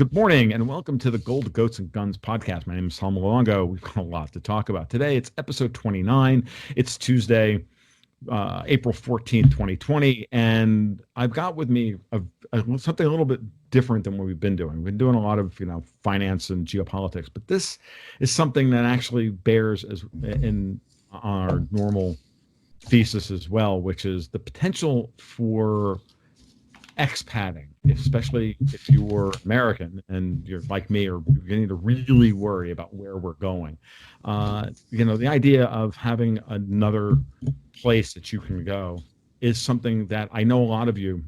good morning and welcome to the Gold, Goats, and Guns podcast. My name is Luongo. We've got a lot to talk about today. It's episode 29. It's Tuesday, April 14th, 2020. And I've got with me something a little bit different than what we've been doing. We've been doing a lot of, finance and geopolitics, but this is something that actually bears as in our normal thesis as well, which is the potential for expatting, especially if you're American and you're like me or beginning to really worry about where we're going. The idea of having another place that you can go is something that I know a lot of you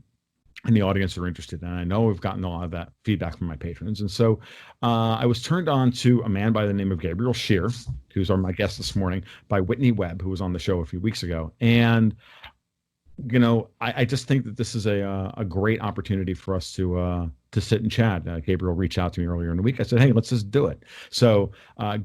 in the audience are interested in. And I know we've gotten a lot of that feedback from my patrons. And so I was turned on to a man by the name of Gabriel Scheare, who's my guest this morning, by Whitney Webb, who was on the show a few weeks ago. And I just think that this is a great opportunity for us to sit and chat. Gabriel reached out to me earlier in the week. I said, hey, let's just do it. So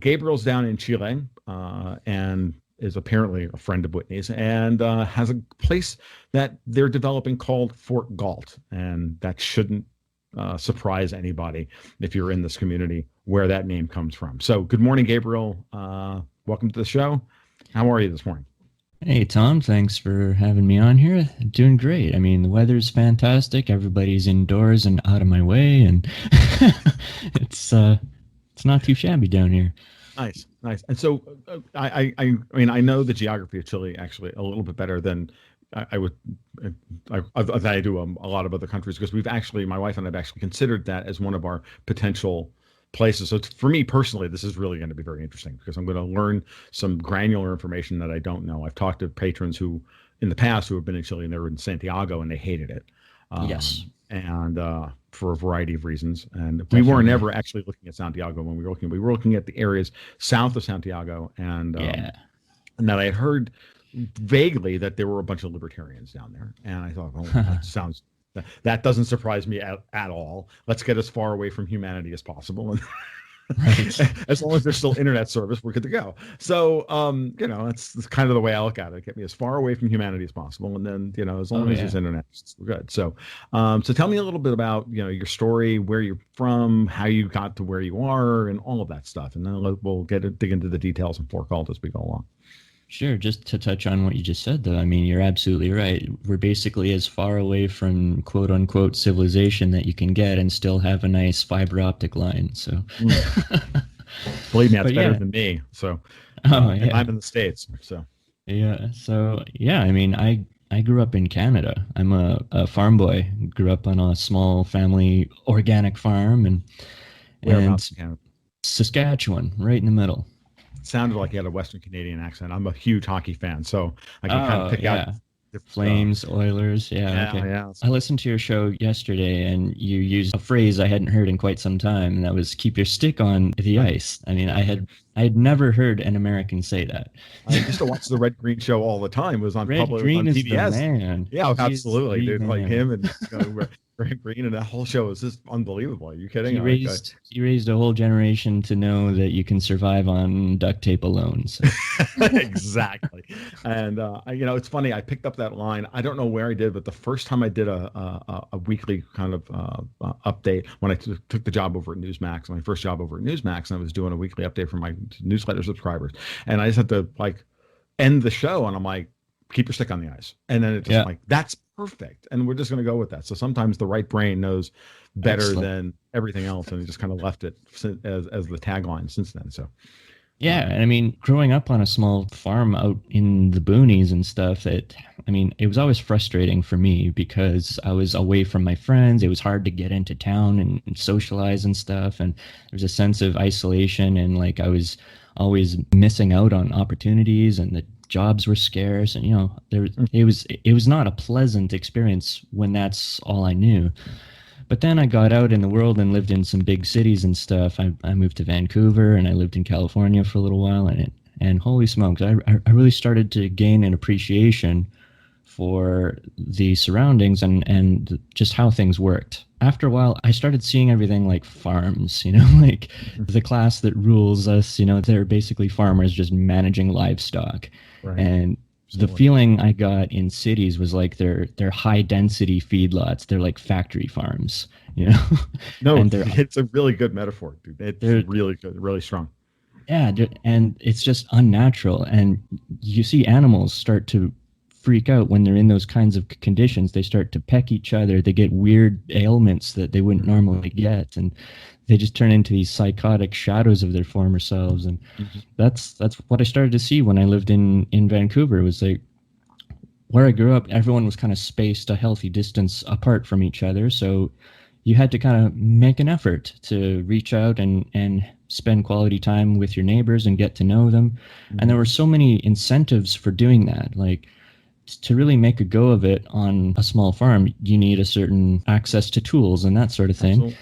Gabriel's down in Chile and is apparently a friend of Whitney's and has a place that they're developing called Fort Galt. And that shouldn't surprise anybody if you're in this community where that name comes from. So good morning, Gabriel. Welcome to the show. How are you this morning? Hey, Tom, thanks for having me on here. Doing great. I mean, the weather's fantastic. Everybody's indoors and out of my way, and it's not too shabby down here. Nice. And so I mean, I know the geography of Chile actually a little bit better than I do a lot of other countries, because my wife and I have actually considered that as one of our potential places. So for me personally, this is really going to be very interesting because I'm going to learn some granular information that I don't know. I've talked to patrons who in the past who have been in Chile and they were in Santiago and they hated it. Yes. And for a variety of reasons. And Definitely. We weren't ever actually looking at Santiago when we were looking at the areas south of Santiago. And and that I had heard vaguely that there were a bunch of libertarians down there. And I thought, that doesn't surprise me at all. Let's get as far away from humanity as possible. And Right. as long as there's still internet service, we're good to go. So, that's kind of the way I look at it. Get me as far away from humanity as possible. And then, as long as there's internet, we're good. So, so tell me a little bit about, your story, where you're from, how you got to where you are, and all of that stuff. And then we'll dig into the details and Fort Galt as we go along. Sure. Just to touch on what you just said, though, I mean, you're absolutely right. We're basically as far away from quote unquote civilization that you can get and still have a nice fiber optic line. So, believe me, that's better than me. So, and I'm in the States. So, I mean, I grew up in Canada. I'm a farm boy. Grew up on a small family organic farm and whereabouts in Canada? Saskatchewan, right in the middle. Sounded like you had a Western Canadian accent. I'm a huge hockey fan, so I can kind of pick out Flames, Oilers. Yeah. I listened to your show yesterday, and you used a phrase I hadn't heard in quite some time, and that was "keep your stick on the ice." I mean, I had never heard an American say that. I used to watch the Red Green Show all the time. It was on Red Green on is PBS. The man. Yeah, absolutely, dude. Man. Like him and Red Green, and that whole show is just unbelievable. Are you kidding? He raised a whole generation to know that you can survive on duct tape alone. So. Exactly. And it's funny. I picked up that line. I don't know where I did, but the first time I did a weekly kind of update when I took the job over at Newsmax, my first job over at Newsmax, and I was doing a weekly update for my newsletter subscribers, and I just had to end the show, and I'm like, keep your stick on the ice, and then it's just that's perfect, and we're just going to go with that. So sometimes the right brain knows better than everything else, and he just kind of left it as the tagline since then. So yeah, and I mean, growing up on a small farm out in the boonies and stuff, it was always frustrating for me because I was away from my friends. It was hard to get into town and socialize and stuff, and there's a sense of isolation, and I was always missing out on opportunities, and the jobs were scarce, and it was not a pleasant experience when that's all I knew. But then I got out in the world and lived in some big cities and stuff. I moved to Vancouver, and I lived in California for a little while, and holy smokes, I really started to gain an appreciation for the surroundings and just how things worked. After a while, I started seeing everything like farms, like the class that rules us, they're basically farmers just managing livestock. Right. And The feeling I got in cities was like they're high density feedlots. They're like factory farms, you know. No, And it's a really good metaphor, dude. It's really good, really strong. yeah, and it's just unnatural. And you see animals start to freak out when they're in those kinds of conditions. They start to peck each other. They get weird ailments that they wouldn't normally get, and they just turn into these psychotic shadows of their former selves. And that's what I started to see when I lived in Vancouver. It was like where I grew up, everyone was kind of spaced a healthy distance apart from each other. So you had to kind of make an effort to reach out and spend quality time with your neighbors and get to know them. And there were so many incentives for doing that. Like to really make a go of it on a small farm, you need a certain access to tools and that sort of thing. Absolutely.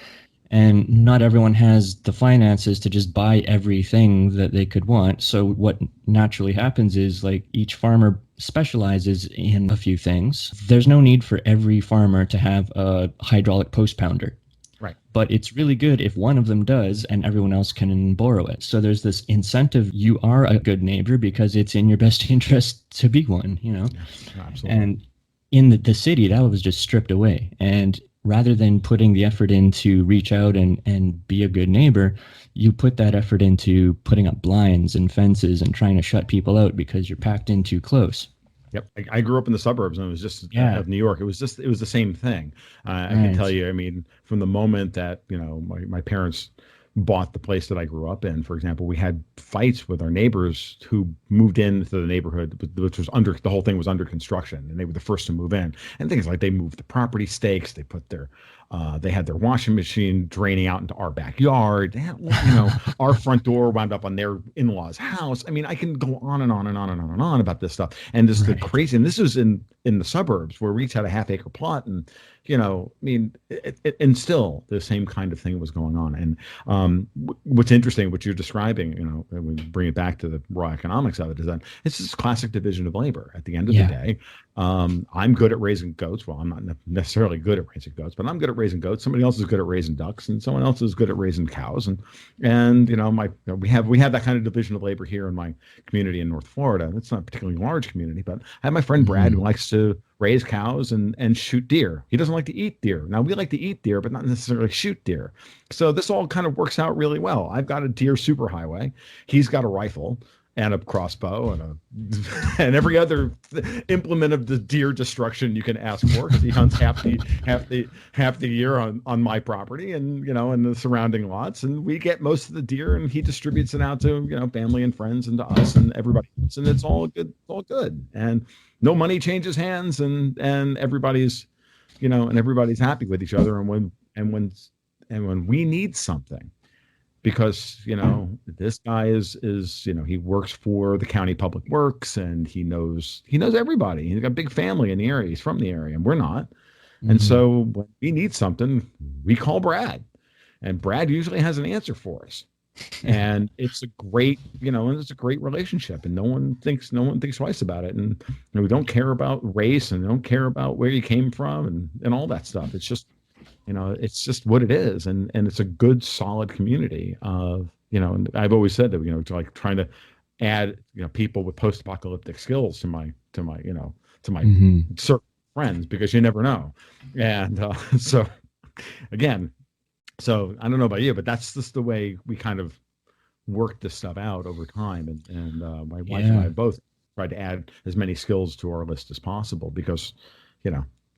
And not everyone has the finances to just buy everything that they could want. So what naturally happens is like each farmer specializes in a few things. There's no need for every farmer to have a hydraulic post pounder. Right. But it's really good if one of them does and everyone else can borrow it. So there's this incentive. You are a good neighbor because it's in your best interest to be one, you know? Yeah, absolutely. And in the city, that was just stripped away. And rather than putting the effort in to reach out and be a good neighbor, you put that effort into putting up blinds and fences and trying to shut people out because you're packed in too close. Yep. I grew up in the suburbs and it was just of New York. It was the same thing. I can tell you, I mean, from the moment that, you know, my parents bought the place that I grew up in, for example, we had fights with our neighbors who moved into the neighborhood, which was the whole thing was under construction, and they were the first to move in. And things like they moved the property stakes, they put they had their washing machine draining out into our backyard. Our front door wound up on their in-laws' house. I mean, I can go on and on and on and on and on about this stuff. And this is the crazy. And this was in the suburbs where we each had a half-acre plot, and I mean, and still the same kind of thing was going on. And what's interesting, what you're describing, when we bring it back to the raw economics of it, is that it's this classic division of labor. At the end of the day, I'm good at raising goats. Well, I'm not necessarily good at raising goats, but I'm good at raising goats. Somebody else is good at raising ducks, and someone else is good at raising cows. And we have that kind of division of labor here in my community in North Florida. It's not a particularly large community, but I have my friend Brad who likes to raise cows and shoot deer. He doesn't like to eat deer. Now, we like to eat deer, but not necessarily shoot deer. So this all kind of works out really well. I've got a deer superhighway. He's got a rifle and a crossbow and every other implement of the deer destruction you can ask for, because he hunts half the year on my property and and the surrounding lots, and we get most of the deer, and he distributes it out to family and friends and to us and everybody else, and it's all good, and no money changes hands, and everybody's everybody's happy with each other, and when we need something, because this guy is he works for the county public works, and he knows everybody. He's got a big family in the area. He's from the area, and we're not. And so when we need something, we call Brad, and Brad usually has an answer for us. And it's a great relationship, and no one thinks twice about it. And we don't care about race, and don't care about where you came from, and all that stuff. It's just it's just what it is, and it's a good, solid community of and I've always said that to like trying to add people with post-apocalyptic skills to my certain friends, because you never know. And so again, I don't know about you, but that's just the way we kind of work this stuff out over time, and my wife and I both tried to add as many skills to our list as possible, because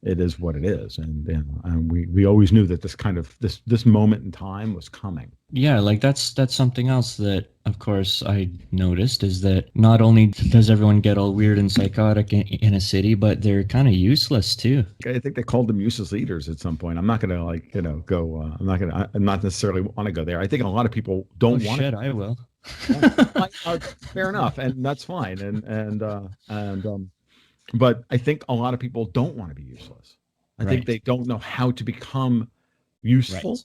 it is what it is, and we always knew that this moment in time was coming. Yeah, like that's something else that, of course, I noticed, is that not only does everyone get all weird and psychotic in a city, but they're kind of useless too. I think they called them useless leaders at some point. I'm not gonna go. I'm not necessarily want to go there. I think a lot of people don't want. Shit, I will. Fair enough, and that's fine, but I think a lot of people don't want to be useless. I think they don't know how to become useful.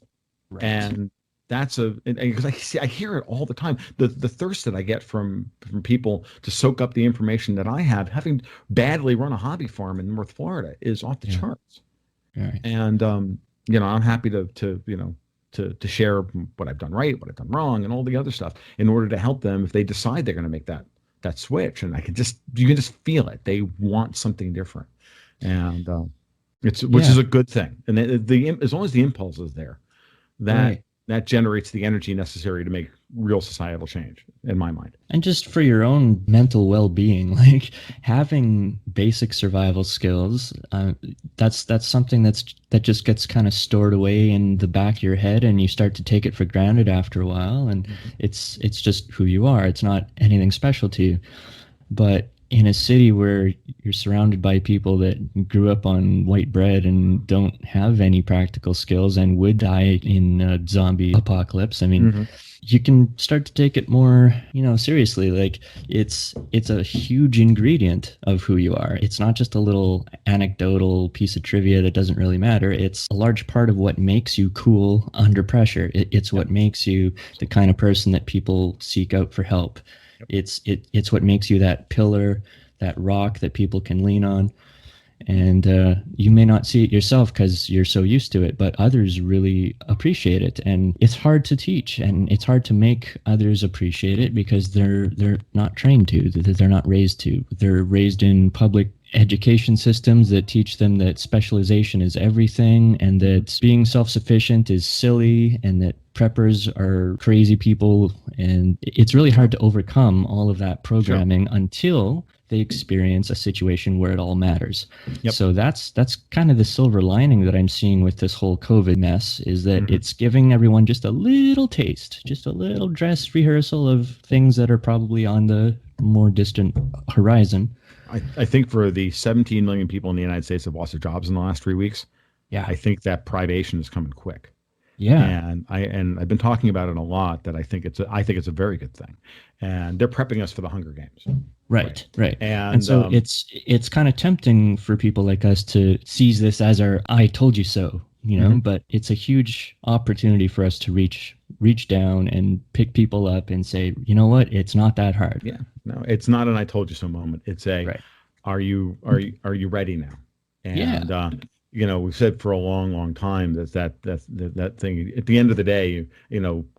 Right. And that's because I hear it all the time. The thirst that I get from people to soak up the information that I have, having badly run a hobby farm in North Florida, is off the charts. Right. And I'm happy to share what I've done right, what I've done wrong, and all the other stuff, in order to help them if they decide they're going to make that that switch, and you can just feel it. They want something different, and which is a good thing. And as long as the impulse is there, that generates the energy necessary to make real societal change, in my mind. And just for your own mental well-being, like having basic survival skills, that's something that just gets kind of stored away in the back of your head, and you start to take it for granted after a while, and it's just who you are. It's not anything special to you. But in a city where you're surrounded by people that grew up on white bread and don't have any practical skills and would die in a zombie apocalypse, I mean, you can start to take it more, seriously. Like it's a huge ingredient of who you are. It's not just a little anecdotal piece of trivia that doesn't really matter. It's a large part of what makes you cool under pressure. It's what makes you the kind of person that people seek out for help. It's what makes you that pillar, that rock that people can lean on. And you may not see it yourself because you're so used to it, but others really appreciate it. And it's hard to teach, and it's hard to make others appreciate it because they're not trained to, they're not raised to. They're raised in public education systems that teach them that specialization is everything, and that being self-sufficient is silly, and that preppers are crazy people. And it's really hard to overcome all of that programming until they experience a situation where it all matters. So that's kind of the silver lining that I'm seeing with this whole COVID mess, is that it's giving everyone just a little taste, just a little dress rehearsal of things that are probably on the more distant horizon. I think for the 17 million people in the United States that have lost their jobs in the last 3 weeks, I think that privation is coming quick. And I've been talking about it a lot, that I think it's a very good thing, and they're prepping us for the Hunger Games. Right. And so it's kind of tempting for people like us to seize this as our "I told you so," but it's a huge opportunity for us to reach down and pick people up and say, you know what, it's not that hard. Yeah, no, it's not an "I told you so" moment. It's a are you ready now? And we've said for a long time that thing. At the end of the day,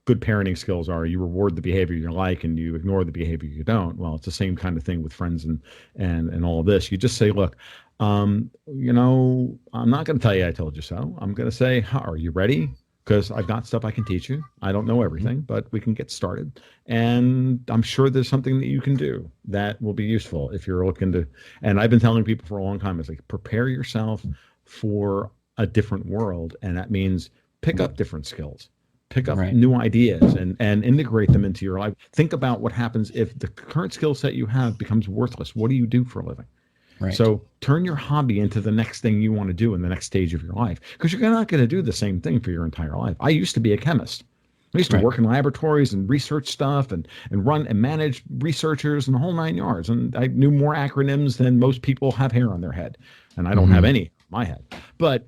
good parenting skills are you reward the behavior you like and you ignore the behavior you don't. Well, it's the same kind of thing with friends and all of this. You just say, look, I'm not going to tell you I told you so. I'm going to say, are you ready? Because I've got stuff I can teach you. I don't know everything, but we can get started. And I'm sure there's something that you can do that will be useful if you're looking to. And I've been telling people for a long time, it's like, prepare yourself for a different world. And that means pick up different skills, pick up new ideas and integrate them into your life. Think about what happens if the current skill set you have becomes worthless. What do you do for a living? So turn your hobby into the next thing you want to do in the next stage of your life, because you're not going to do the same thing for your entire life. I used to be a chemist. I used to work in laboratories and research stuff and run and manage researchers and the whole 9 yards. And I knew more acronyms than most people have hair on their head. And I don't have any on my head. But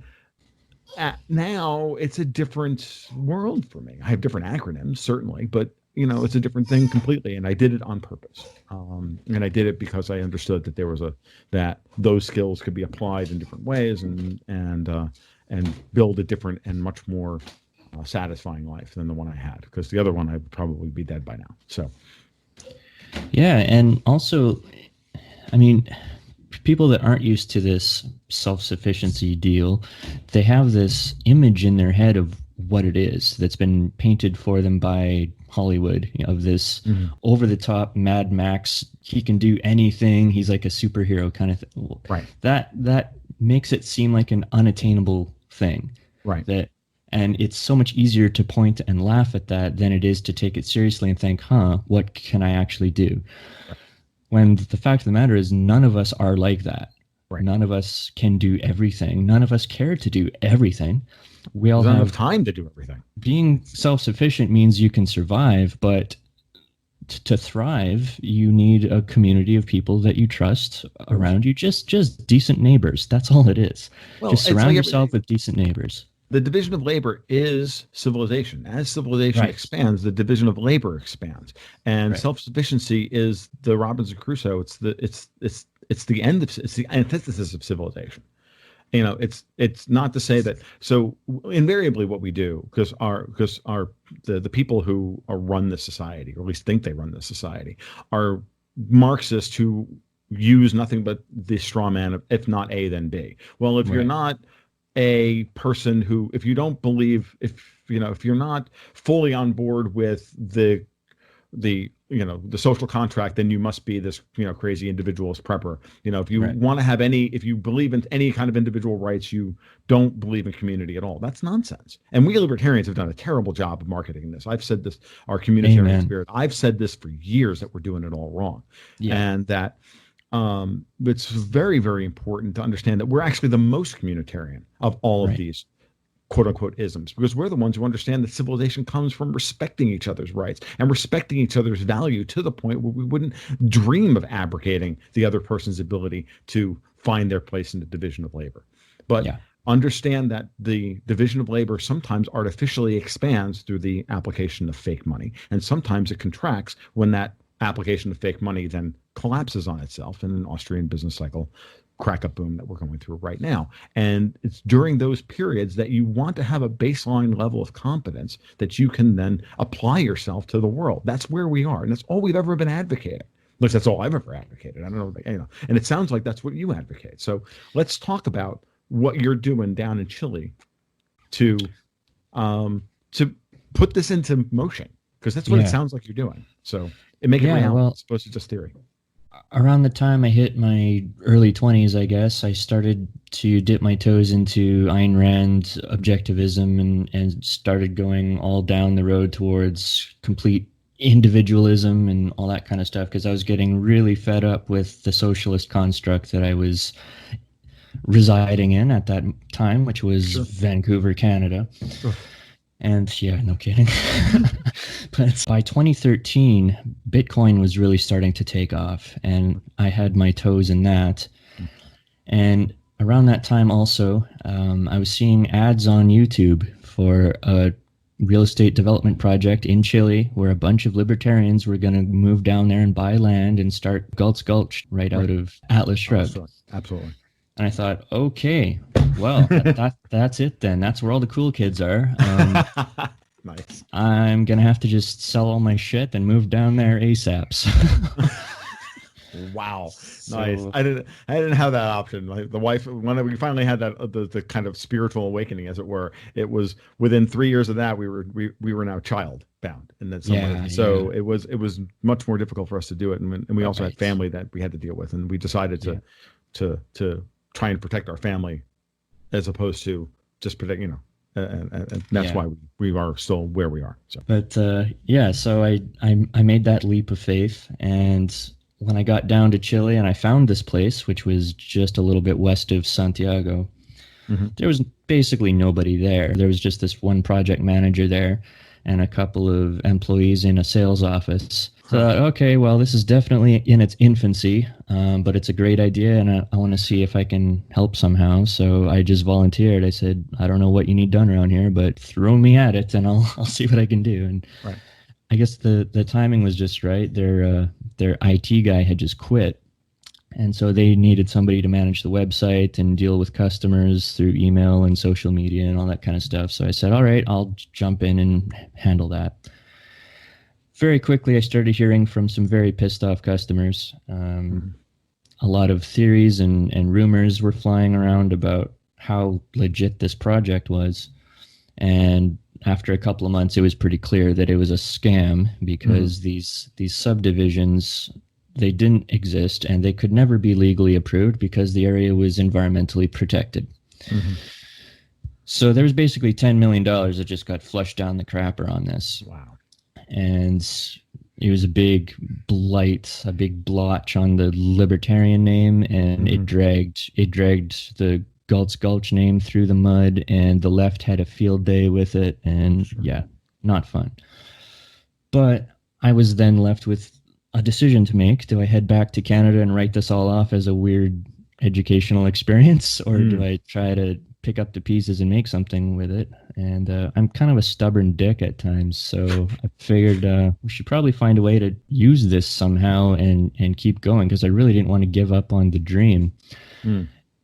now it's a different world for me. I have different acronyms, certainly, but it's a different thing completely. And I did it on purpose. And I did it because I understood that there was that those skills could be applied in different ways and build a different and much more satisfying life than the one I had, because the other one I would probably be dead by now. So. Yeah. And also, I mean, people that aren't used to this self-sufficiency deal, they have this image in their head of what it is that's been painted for them by Hollywood, of this over-the-top Mad Max. He can do anything. He's like a superhero kind of thing. Right. That makes it seem like an unattainable thing. Right. And it's so much easier to point and laugh at that than it is to take it seriously and think, what can I actually do? Right. When the fact of the matter is, none of us are like that. Right. None of us can do everything. None of us care to do everything. We all have time to do everything. Being self-sufficient means you can survive, but to thrive, you need a community of people that you trust around you. Just decent neighbors. That's all it is. Well, just surround yourself with decent neighbors. The division of labor is civilization. As civilization expands, the division of labor expands, and self-sufficiency is the Robinson Crusoe. It's the antithesis of civilization. It's not to say that. So invariably, what we do, because the people who run this society, or at least think they run this society, are Marxists who use nothing but the straw man of, if not A, then B. Well, if you're not a person who, if you don't believe, if you're not fully on board with the social contract, then you must be this, crazy individualist prepper. If you want to have if you believe in any kind of individual rights, you don't believe in community at all. That's nonsense. And we libertarians have done a terrible job of marketing this. I've said this, our communitarian spirit, I've said this for years, that we're doing it all wrong. And that it's very, very important to understand that we're actually the most communitarian of all of these quote unquote isms, because we're the ones who understand that civilization comes from respecting each other's rights and respecting each other's value to the point where we wouldn't dream of abrogating the other person's ability to find their place in the division of labor. But understand that the division of labor sometimes artificially expands through the application of fake money, and sometimes it contracts when that application of fake money then collapses on itself in an Austrian business cycle crack-up boom that we're going through right now. And it's during those periods that you want to have a baseline level of competence that you can then apply yourself to the world. That's where we are, and that's all we've ever been advocating. Look, that's all I've ever advocated. I don't know, and it sounds like that's what you advocate. So let's talk about what you're doing down in Chile to put this into motion, because that's what it sounds like you're doing. So make it reality, as opposed to just theory. Around the time I hit my early 20s, I guess, I started to dip my toes into Ayn Rand objectivism and started going all down the road towards complete individualism and all that kind of stuff, because I was getting really fed up with the socialist construct that I was residing in at that time, which was Vancouver, Canada. And no kidding. But by 2013, Bitcoin was really starting to take off, and I had my toes in that. And around that time also, I was seeing ads on YouTube for a real estate development project in Chile where a bunch of libertarians were going to move down there and buy land and start Galt's Gulch right out of Atlas Shrugged. Absolutely. And I thought, okay, well, that's it then. That's where all the cool kids are. Nice. I'm going to have to just sell all my shit and move down there ASAP. Wow. Nice. I didn't have that option. The wife, when we finally had that, the kind of spiritual awakening, as it were, it was within 3 years of that, we were now child bound. And then it was much more difficult for us to do it. And we also had family that we had to deal with. And we decided to try and protect our family as opposed to just protect, and that's why we are still where we are. So, but so I made that leap of faith, and when I got down to Chile and I found this place, which was just a little bit west of Santiago, there was basically nobody there. There was just this one project manager there and a couple of employees in a sales office. So I thought, okay, well, this is definitely in its infancy, but it's a great idea, and I want to see if I can help somehow. So I just volunteered. I said, I don't know what you need done around here, but throw me at it, and I'll see what I can do. And I guess the timing was just right. Their IT guy had just quit, and so they needed somebody to manage the website and deal with customers through email and social media and all that kind of stuff. So I said, all right, I'll jump in and handle that. Very quickly, I started hearing from some very pissed off customers. A lot of theories and rumors were flying around about how legit this project was. And after a couple of months, it was pretty clear that it was a scam, because these subdivisions, they didn't exist, and they could never be legally approved because the area was environmentally protected. So there was basically $10 million that just got flushed down the crapper on this. Wow. And it was a big blight, a big blotch on the libertarian name, and it dragged the Galt's Gulch name through the mud, and the left had a field day with it, and not fun. But I was then left with a decision to make. Do I head back to Canada and write this all off as a weird educational experience, or do I try to pick up the pieces and make something with it? And I'm kind of a stubborn dick at times, so I figured we should probably find a way to use this somehow and keep going, because I really didn't want to give up on the dream.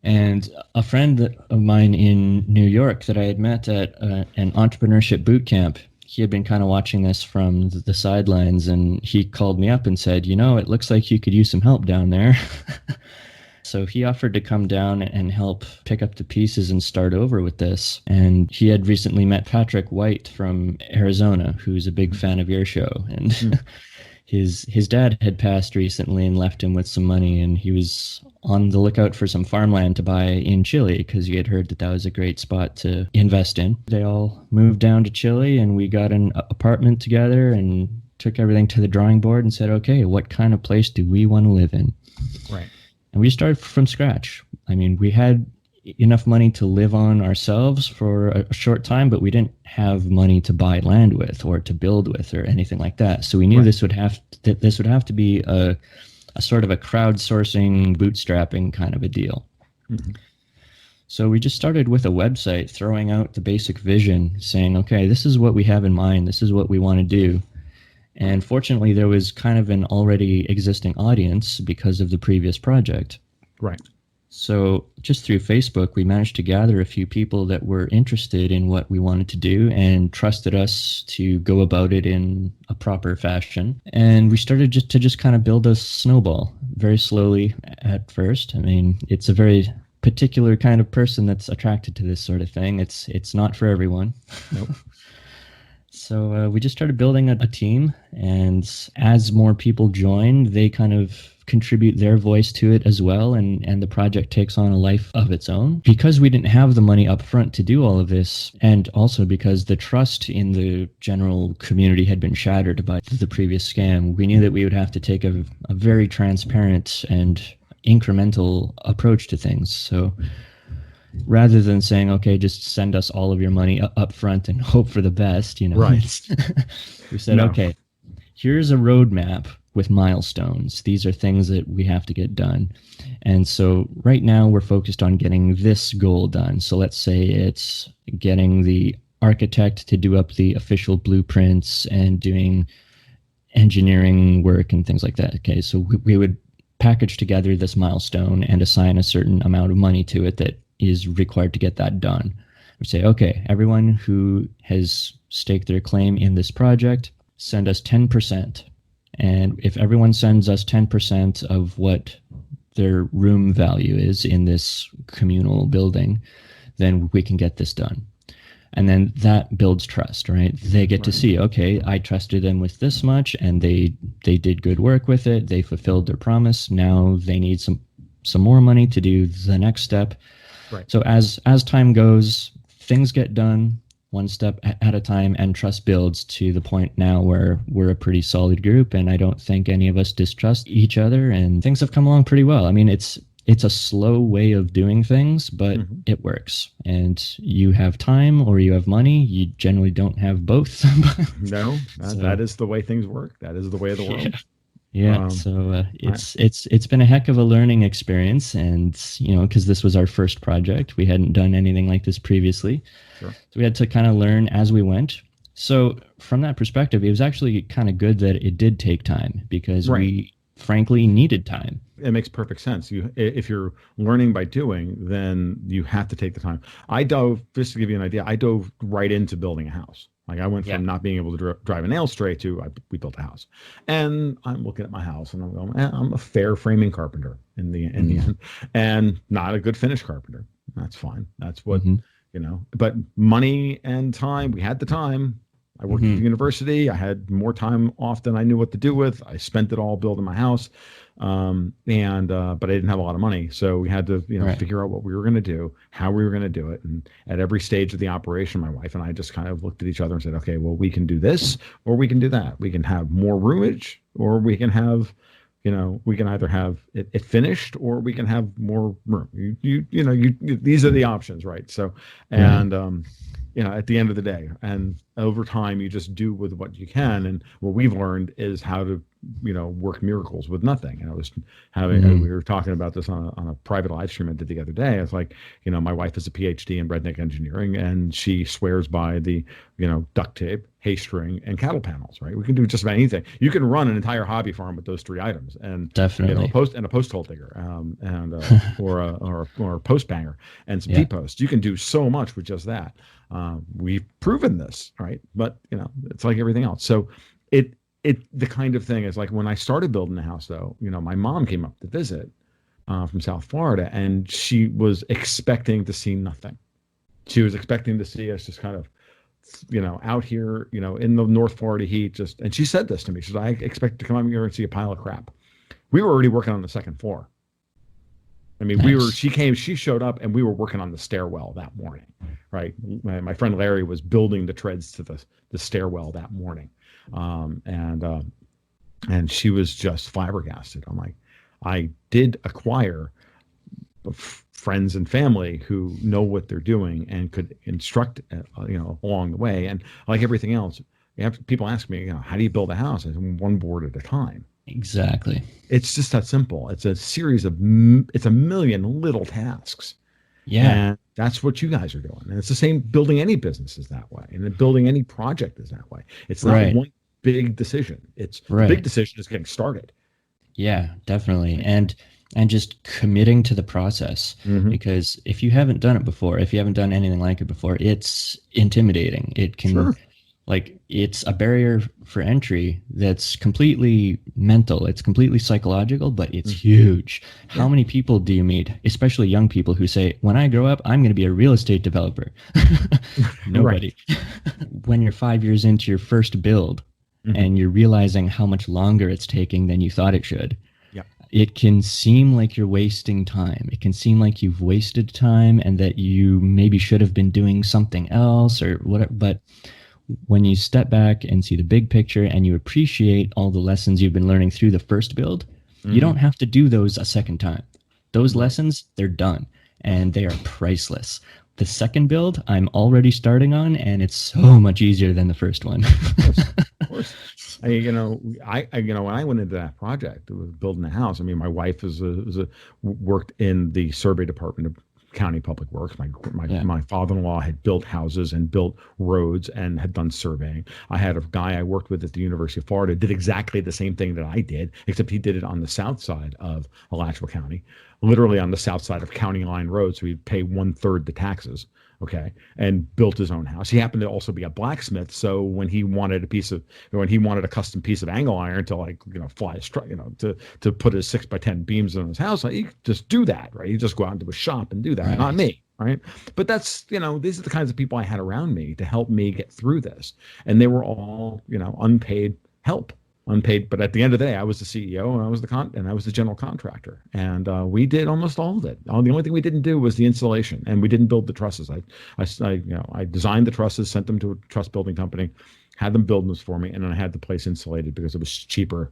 And a friend of mine in New York that I had met at an entrepreneurship boot camp, he had been kind of watching this from the sidelines, and he called me up and said, it looks like you could use some help down there. So he offered to come down and help pick up the pieces and start over with this. And he had recently met Patrick White from Arizona, who's a big fan of your show. And his dad had passed recently and left him with some money, and he was on the lookout for some farmland to buy in Chile because he had heard that was a great spot to invest in. They all moved down to Chile, and we got an apartment together and took everything to the drawing board and said, okay, what kind of place do we want to live in? Right. And we started from scratch. I mean, we had enough money to live on ourselves for a short time, but we didn't have money to buy land with or to build with or anything like that. So we knew this would have to be a sort of a crowdsourcing, bootstrapping kind of a deal. Mm-hmm. So we just started with a website, throwing out the basic vision, saying, okay, this is what we have in mind. This is what we want to do. And fortunately, there was kind of an already existing audience because of the previous project. Right. So just through Facebook, we managed to gather a few people that were interested in what we wanted to do and trusted us to go about it in a proper fashion. And we started just kind of build a snowball very slowly at first. I mean, it's a very particular kind of person that's attracted to this sort of thing. It's not for everyone. Nope. So we just started building a team, and as more people join, they kind of contribute their voice to it as well, and the project takes on a life of its own. Because we didn't have the money up front to do all of this, and also because the trust in the general community had been shattered by the previous scam, we knew that we would have to take a very transparent and incremental approach to things. So rather than saying, okay, just send us all of your money up front and hope for the best, right. We said, okay, here's a roadmap with milestones. These are things that we have to get done. And so right now we're focused on getting this goal done. So let's say it's getting the architect to do up the official blueprints and doing engineering work and things like that. Okay, so we would package together this milestone and assign a certain amount of money to it that is required to get that done. We say, okay, everyone who has staked their claim in this project, send us 10%. And if everyone sends us 10% of what their room value is in this communal building, then we can get this done. And then that builds trust, right? They get to see, okay, I trusted them with this much, and they did good work with it. They fulfilled their promise. Now they need some more money to do the next step. Right. So as time goes, things get done one step at a time, and trust builds to the point now where we're a pretty solid group, and I don't think any of us distrust each other, and things have come along pretty well. I mean, it's a slow way of doing things, but it works. And you have time or you have money. You generally don't have both. No, that is the way things work. That is the way of the world. Yeah, so it's been a heck of a learning experience, and because this was our first project, we hadn't done anything like this previously, so we had to kind of learn as we went. So from that perspective, it was actually kind of good that it did take time, because we frankly needed time. It makes perfect sense. If you're learning by doing, then you have to take the time. Just to give you an idea, I dove right into building a house. Like I went from not being able to drive a nail straight to we built a house, and I'm looking at my house and I'm going, I'm a fair framing carpenter in the end, and not a good finish carpenter. That's fine. That's what But money and time. We had the time. I worked at the university. I had more time off than I knew what to do with. I spent it all building my house. But I didn't have a lot of money. So we had to, figure out what we were going to do, how we were going to do it. And at every stage of the operation, my wife and I just kind of looked at each other and said, okay, well, we can do this or we can do that. We can have more roomage, or we can have, we can either have it finished or we can have more room. These are the options, right? So, and, at the end of the day, and over time, you just do with what you can. And what we've learned is how to, work miracles with nothing. And I was we were talking about this on a private live stream I did the other day. It's like, my wife is a PhD in redneck engineering, and she swears by the, duct tape, hay string, and cattle panels, right? We can do just about anything. You can run an entire hobby farm with those three items, and definitely a post hole digger, or a post banger and some T-posts. You can do so much with just that. We've proven this, right? But it's like everything else. So the kind of thing is like when I started building the house, though, my mom came up to visit from South Florida, and she was expecting to see nothing. She was expecting to see us just kind of, out here, in the North Florida heat, and she said this to me. She said, I expect to come out here and see a pile of crap. We were already working on the second floor. I mean, Nice. she showed up, and we were working on the stairwell that morning, right? My friend Larry was building the treads to the stairwell that morning. And she was just flabbergasted. I'm like, I did acquire friends and family who know what they're doing and could instruct, along the way. And like everything else, people ask me, how do you build a house? I said, one board at a time. Exactly. It's just that simple. It's a series of, it's a million little tasks. Yeah. And that's what you guys are doing. And it's the same, building any business is that way. And then building any project is that way. It's not one big decision. The big decision is getting started. Yeah, definitely. And just committing to the process, because if you haven't done it before, if you haven't done anything like it before, it's intimidating. It can, it's a barrier for entry that's completely mental. It's completely psychological, but it's huge. How many people do you meet, especially young people, who say, when I grow up, I'm going to be a real estate developer? Nobody. When you're 5 years into your first build, and you're realizing how much longer it's taking than you thought it should, it can seem like you're wasting time. It can seem like you've wasted time and that you maybe should have been doing something else or whatever. But when you step back and see the big picture and you appreciate all the lessons you've been learning through the first build, you don't have to do those a second time. Those lessons, they're done, and they are priceless. The second build, I'm already starting on, and it's so much easier than the first one. Of course. When I went into that project, it was building a house. I mean, my wife worked in the survey department of County Public Works. My father-in-law had built houses and built roads and had done surveying. I had a guy I worked with at the University of Florida, did exactly the same thing that I did, except he did it on the south side of Alachua County, literally on the south side of County Line Road. So he'd pay 1/3 the taxes. Okay. And built his own house. He happened to also be a blacksmith. So when he wanted a custom piece of angle iron to fly to put his 6x10 beams in his house, he could just do that, right? He just go out into a shop and do that. Right. Not me. Right. But that's, these are the kinds of people I had around me to help me get through this. And they were all, unpaid help. But at the end of the day, I was the CEO and I was the general contractor, and we did almost all of it. The only thing we didn't do was the insulation, and we didn't build the trusses. I designed the trusses, sent them to a truss building company, had them build them for me, and then I had the place insulated because it was cheaper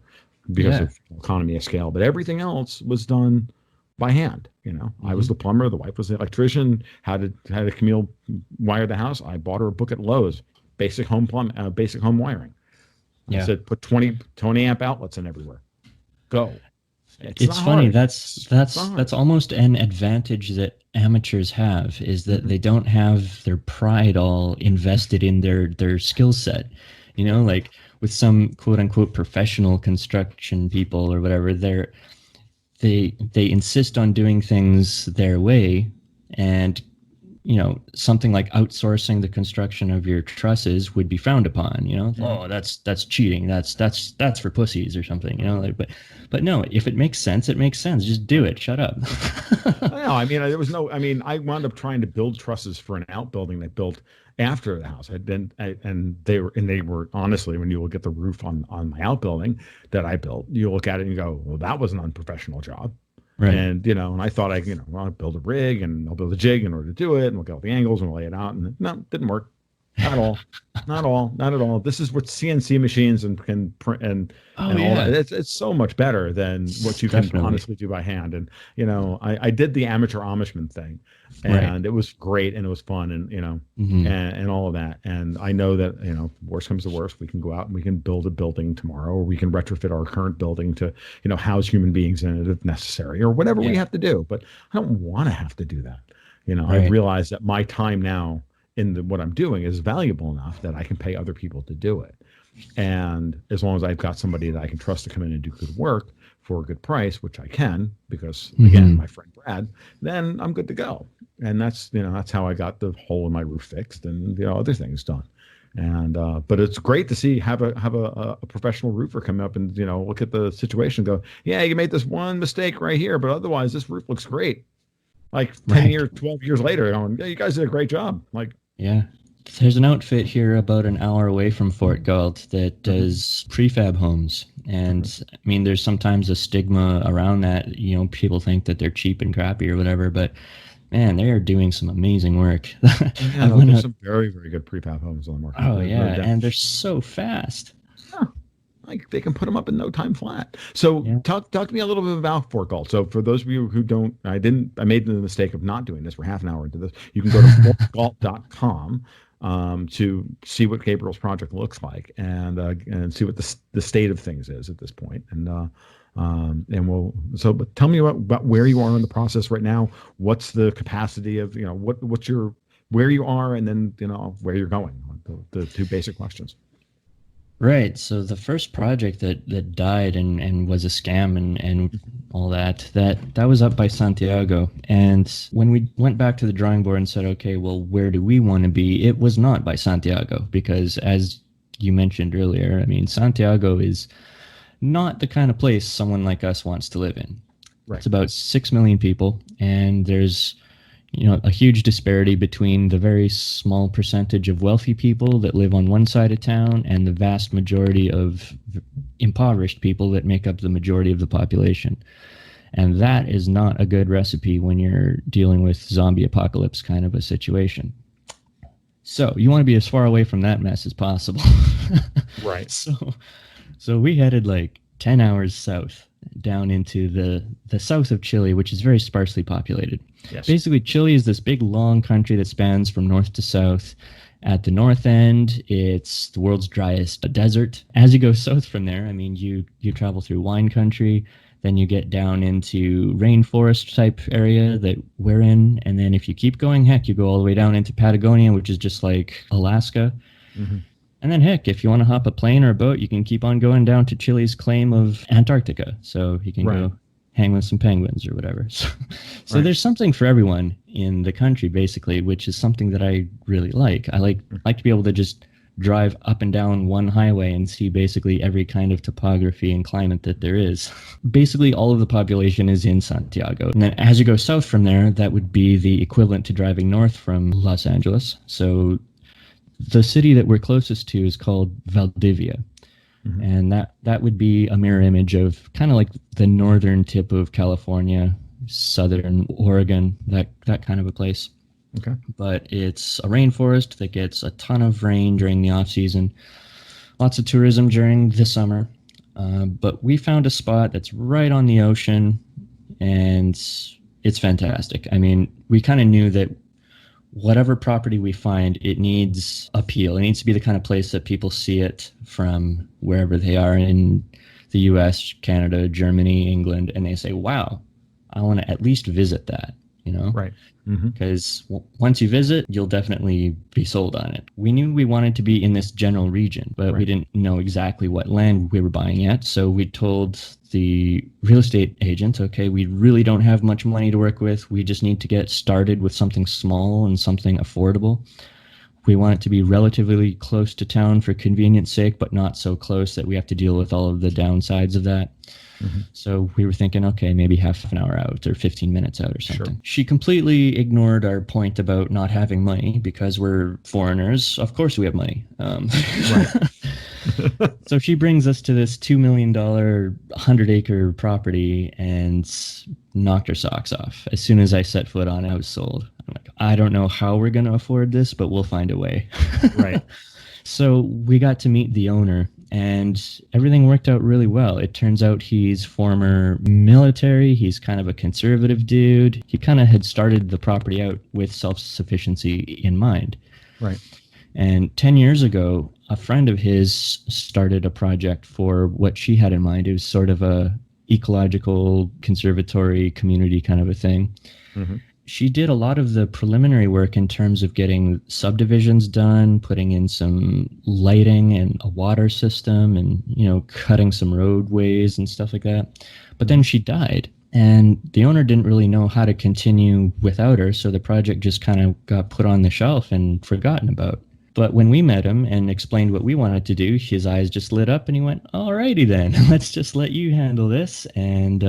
because of economy of scale. But everything else was done by hand. I was the plumber, the wife was the electrician. Had a Camille wire the house. I bought her a book at Lowe's, basic home wiring. I said, put 20 amp outlets in everywhere. Go. It's funny. That's almost an advantage that amateurs have, is that they don't have their pride all invested in their skill set. Like with some quote unquote professional construction people or whatever, they insist on doing things their way, and something like outsourcing the construction of your trusses would be frowned upon. Oh, that's cheating. That's for pussies or something. But no, if it makes sense, it makes sense. Just do it. Shut up. No, I wound up trying to build trusses for an outbuilding they built after the house. And they were honestly, when you look at the roof on my outbuilding that I built, you look at it and you go, well, that was an unprofessional job. Right. And, and I thought I'll build a rig and I'll build a jig in order to do it, and we'll get all the angles and we'll lay it out. And no, it didn't work. Not at all. This is what CNC machines and print and all that. It's so much better than what you can honestly do by hand. And, I did the amateur Amishman thing, and it was great and it was fun and, and all of that. And I know that, worst comes to worst, we can go out and we can build a building tomorrow, or we can retrofit our current building to, house human beings in it if necessary, or whatever we have to do. But I don't want to have to do that. I realize that my time now in what I'm doing is valuable enough that I can pay other people to do it. And as long as I've got somebody that I can trust to come in and do good work for a good price, which I can, because again, my friend Brad, then I'm good to go. And that's how I got the hole in my roof fixed and, other things done. And but it's great to see have a professional roofer come up and look at the situation and go, yeah, you made this one mistake right here, but otherwise this roof looks great. Like 10 Right. years, 12 years later, going, yeah, you guys did a great job. Like, Yeah. There's an outfit here about an hour away from Fort Galt that does prefab homes. And I mean, there's sometimes a stigma around that. People think that they're cheap and crappy or whatever, but man, they are doing some amazing work. yeah, there's some very, very good prefab homes on the market. Oh, yeah. And they're so fast. Yeah. Like they can put them up in no time flat. So talk to me a little bit about Fort Galt. So for those of you who don't, I made the mistake of not doing this. We're half an hour into this. You can go to fortgalt.com to see what Gabriel's project looks like and see what the state of things is at this point. But tell me about where you are in the process right now. What's the capacity of, what's your, where you are, and then, where you're going, the two basic questions. Right. So the first project that died and was a scam and all that was up by Santiago. And when we went back to the drawing board and said, okay, well, where do we want to be? It was not by Santiago because, as you mentioned earlier, I mean, Santiago is not the kind of place someone like us wants to live in. Right. It's about 6 million people, and there's a huge disparity between the very small percentage of wealthy people that live on one side of town and the vast majority of impoverished people that make up the majority of the population. And that is not a good recipe when you're dealing with zombie apocalypse kind of a situation. So you want to be as far away from that mess as possible. Right. So we headed like 10 hours south down into the south of Chile, which is very sparsely populated. Yes. Basically, Chile is this big, long country that spans from north to south. At the north end, it's the world's driest desert. As you go south from there, I mean, you travel through wine country, then you get down into rainforest type area that we're in, and then if you keep going, heck, you go all the way down into Patagonia, which is just like Alaska. Mm-hmm. And then, heck, if you want to hop a plane or a boat, you can keep on going down to Chile's claim of Antarctica. So you can go hang with some penguins or whatever. So there's something for everyone in the country, basically, which is something that I really like. I like to be able to just drive up and down one highway and see basically every kind of topography and climate that there is. Basically, all of the population is in Santiago. And then as you go south from there, that would be the equivalent to driving north from Los Angeles. So the city that we're closest to is called Valdivia. Mm-hmm. And that would be a mirror image of kind of like the northern tip of California, southern Oregon, that kind of a place. Okay. But it's a rainforest that gets a ton of rain during the off season, lots of tourism during the summer. But we found a spot that's right on the ocean, and it's fantastic. I mean, we kind of knew that whatever property we find, it needs appeal. It needs to be the kind of place that people see it from wherever they are in the US, Canada, Germany, England, and they say, wow, I want to at least visit that, Right. Because once you visit, you'll definitely be sold on it. We knew we wanted to be in this general region, but we didn't know exactly what land we were buying yet. So we told the real estate agent, okay, we really don't have much money to work with. We just need to get started with something small and something affordable. We want it to be relatively close to town for convenience sake, but not so close that we have to deal with all of the downsides of that. Mm-hmm. So we were thinking, okay, maybe half an hour out or 15 minutes out or something. Sure. She completely ignored our point about not having money because we're foreigners. Of course we have money. So she brings us to this $2 million, 100-acre property and knocked her socks off. As soon as I set foot on it, I was sold. I'm like, I don't know how we're going to afford this, but we'll find a way. Right. So we got to meet the owner, and everything worked out really well. It turns out he's former military. He's kind of a conservative dude. He kind of had started the property out with self-sufficiency in mind. Right. And 10 years ago, a friend of his started a project for what she had in mind. It was sort of a ecological conservatory community kind of a thing. Mm-hmm. She did a lot of the preliminary work in terms of getting subdivisions done, putting in some lighting and a water system and, cutting some roadways and stuff like that. But then she died, and the owner didn't really know how to continue without her. So the project just kind of got put on the shelf and forgotten about. But when we met him and explained what we wanted to do, his eyes just lit up and he went, "Alrighty then, let's just let you handle this and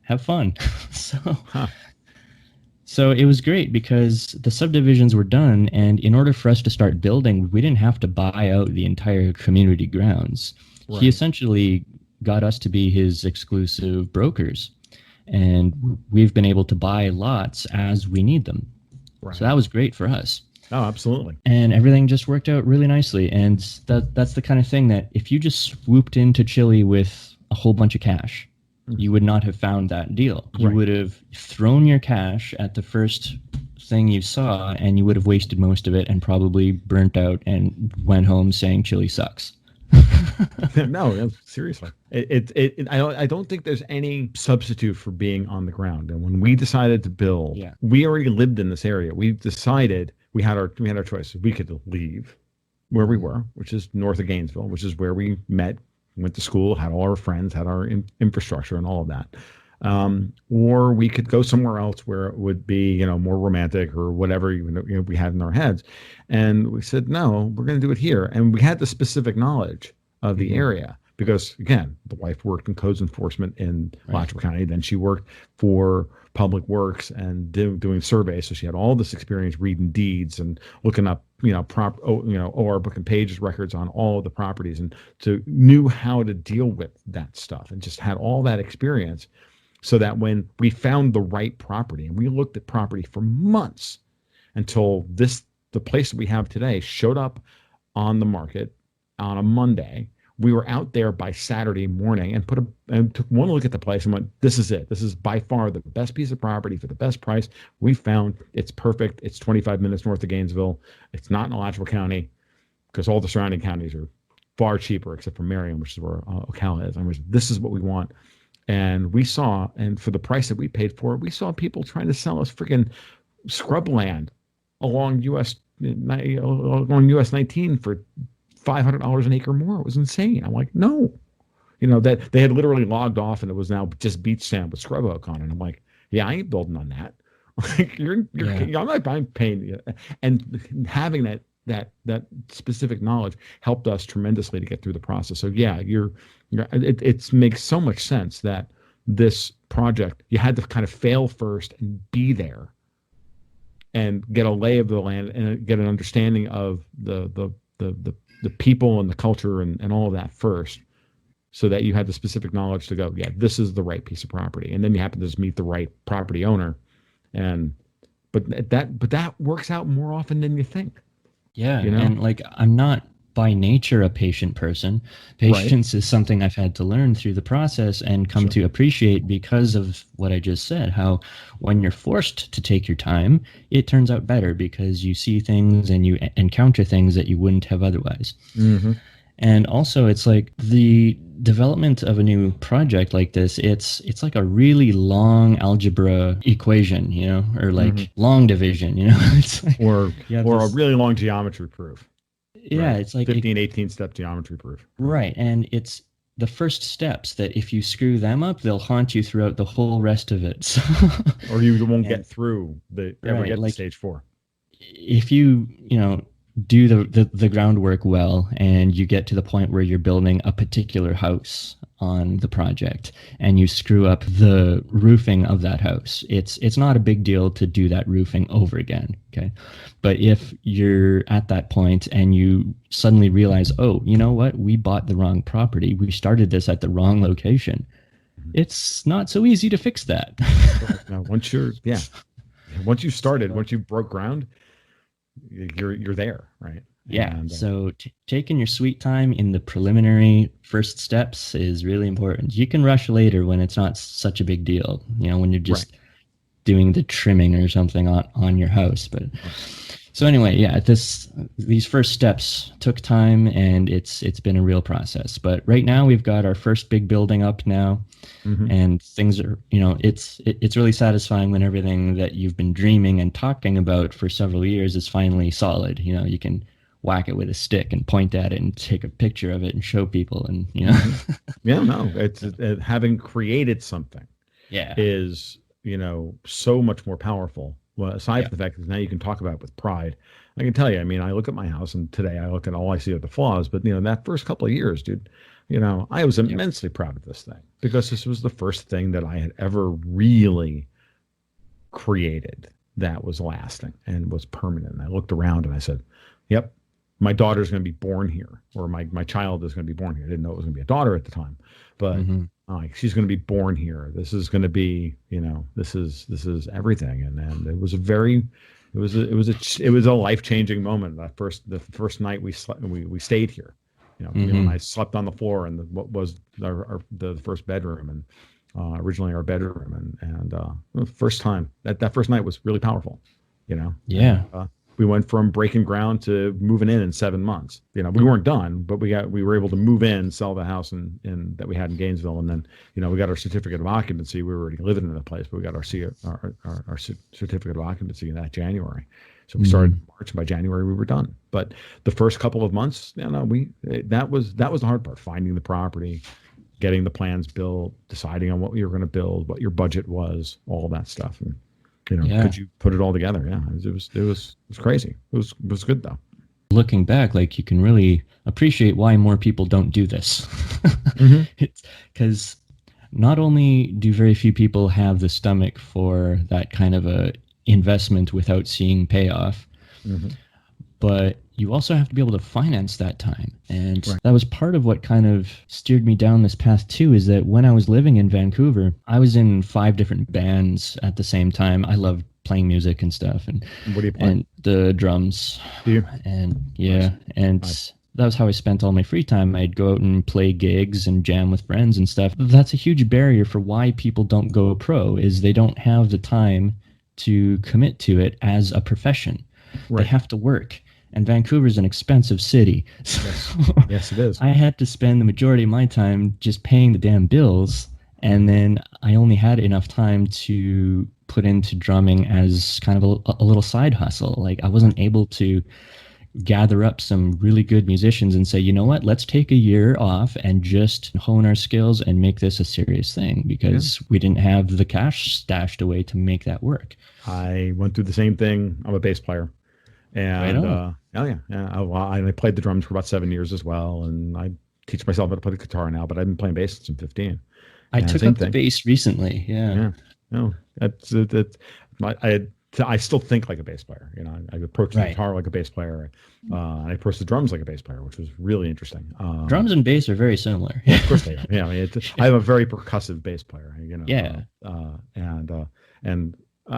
have fun." So Huh. so it was great because the subdivisions were done, and in order for us to start building, we didn't have to buy out the entire community grounds. He Right. essentially got us to be his exclusive brokers, and we've been able to buy lots as we need them. Right. So that was great for us. Oh, absolutely. And everything just worked out really nicely. And that's the kind of thing that if you just swooped into Chile with a whole bunch of cash, you would not have found that deal. You Right. would have thrown your cash at the first thing you saw, and you would have wasted most of it and probably burnt out and went home saying Chile sucks. No, seriously. I don't think there's any substitute for being on the ground. And when we decided to build, Yeah. we already lived in this area. We decided we had our choice. We could leave where we were, which is north of Gainesville, which is where we met, went to school, had all our friends, had our infrastructure and all of that. Or we could go somewhere else where it would be, more romantic or whatever we had in our heads. And we said, no, we're going to do it here. And we had the specific knowledge of the area because, again, the wife worked in codes enforcement in Alachua County. Then she worked for Public Works and doing surveys. So she had all this experience reading deeds and looking up, OR book and pages records on all of the properties, and so knew how to deal with that stuff and just had all that experience. So that when we found the right property, and we looked at property for months until the place that we have today showed up on the market on a Monday. We were out there by Saturday morning and took one look at the place and went, this is it. This is by far the best piece of property for the best price. We found it's perfect. It's 25 minutes north of Gainesville. It's not in Alachua County because all the surrounding counties are far cheaper except for Marion, which is where Ocala is. And this is what we want. And we saw, and for the price that we paid for it, we saw people trying to sell us freaking scrubland along US 19 for $500 an acre more. It was insane. I'm like, no, that they had literally logged off and it was now just beach sand with scrub oak on it. And I'm like, yeah, I ain't building on that. Like I'm paying you. And having that specific knowledge helped us tremendously to get through the process. So yeah, it makes so much sense that this project, you had to kind of fail first and be there and get a lay of the land and get an understanding of the people and the culture and all of that first, so that you had the specific knowledge to go, yeah, this is the right piece of property. And then you happen to just meet the right property owner. But that works out more often than you think. Yeah. And like, I'm not by nature a patient person. Patience is something I've had to learn through the process and come to appreciate because of what I just said, how when you're forced to take your time, it turns out better because you see things and you encounter things that you wouldn't have otherwise. Mm-hmm. And also it's like the development of a new project like this, it's like a really long algebra equation, or like long division, it's like, or a really long geometry proof. Yeah, it's like 15, 18 step geometry proof. Right. And it's the first steps that if you screw them up, they'll haunt you throughout the whole rest of it. So, or you won't get through ever get to stage 4. If you, do the groundwork well and you get to the point where you're building a particular house on the project and you screw up the roofing of that house, it's not a big deal to do that roofing over again. Okay. But if you're at that point and you suddenly realize, oh, you know what? We bought the wrong property. We started this at the wrong location. It's not so easy to fix that. Now, once you started, once you broke ground, you're there, right? Yeah. And, so taking your sweet time in the preliminary first steps is really important. You can rush later when it's not such a big deal, when you're just doing the trimming or something on your house. But so anyway, yeah, these first steps took time and it's been a real process. But right now we've got our first big building up now. Mm-hmm. And things are, it's really satisfying when everything that you've been dreaming and talking about for several years is finally solid. You can whack it with a stick and point at it and take a picture of it and show people. And, Yeah, no, it's having created something is, so much more powerful well, aside from the fact that now you can talk about it with pride. I can tell you, I mean, I look at my house and today I look at all I see are the flaws, but that first couple of years, dude, I was immensely proud of this thing because this was the first thing that I had ever really created that was lasting and was permanent. And I looked around and I said, yep, my daughter's going to be born here, or my child is going to be born here. I didn't know it was going to be a daughter at the time, but she's going to be born here. This is going to be, this is everything. And it was it was a life-changing moment. The first night we stayed here, me and I slept on the floor in what was the first bedroom, and originally our bedroom, and the first time that first night was really powerful, Yeah. We went from breaking ground to moving in 7 months. We weren't done, but we were able to move in, sell the house in that we had in Gainesville, and then we got our certificate of occupancy. We were already living in the place, but we got our certificate of occupancy in that January. So we started in March, and by January we were done. But the first couple of months, that was the hard part: finding the property, getting the plans built, deciding on what you were going to build, what your budget was, all that stuff, and could you put it all together? Yeah, it was crazy. It was good though. Looking back, like, you can really appreciate why more people don't do this. It's because not only do very few people have the stomach for that kind of a investment without seeing payoff, but you also have to be able to finance that time. And that was part of what kind of steered me down this path too, is that when I was living in Vancouver, I was in 5 different bands at the same time. I loved playing music and stuff. And what do you play? And the drums. Do you? And that was how I spent all my free time. I'd go out and play gigs and jam with friends and stuff. That's a huge barrier for why people don't go pro, is they don't have the time to commit to it as a profession. They have to work. And Vancouver's an expensive city. So yes, it is. I had to spend the majority of my time just paying the damn bills. And then I only had enough time to put into drumming as kind of a little side hustle. Like, I wasn't able to gather up some really good musicians and say, you know what, let's take a year off and just hone our skills and make this a serious thing, because we didn't have the cash stashed away to make that work. I went through the same thing. I'm a bass player. And I played the drums for about 7 years as well, and I teach myself how to play the guitar now, but I've been playing bass since I'm 15. I took up the bass recently. No, I still think like a bass player. I approach the guitar like a bass player, and I approach the drums like a bass player, which was really interesting. Drums and bass are very similar. Of course they are. Yeah, I'm a very percussive bass player.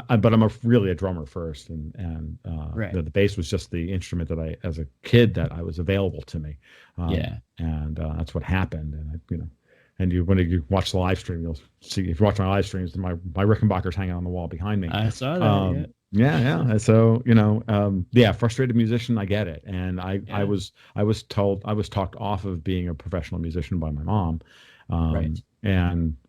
But I'm really a drummer first, and the bass was just the instrument that I, as a kid, that I was available to me. And that's what happened. And when you watch the live stream, you'll see, if you watch my live streams, my Rickenbacker's hanging on the wall behind me. I saw that. And so frustrated musician, I get it. And I was talked off of being a professional musician by my mom, and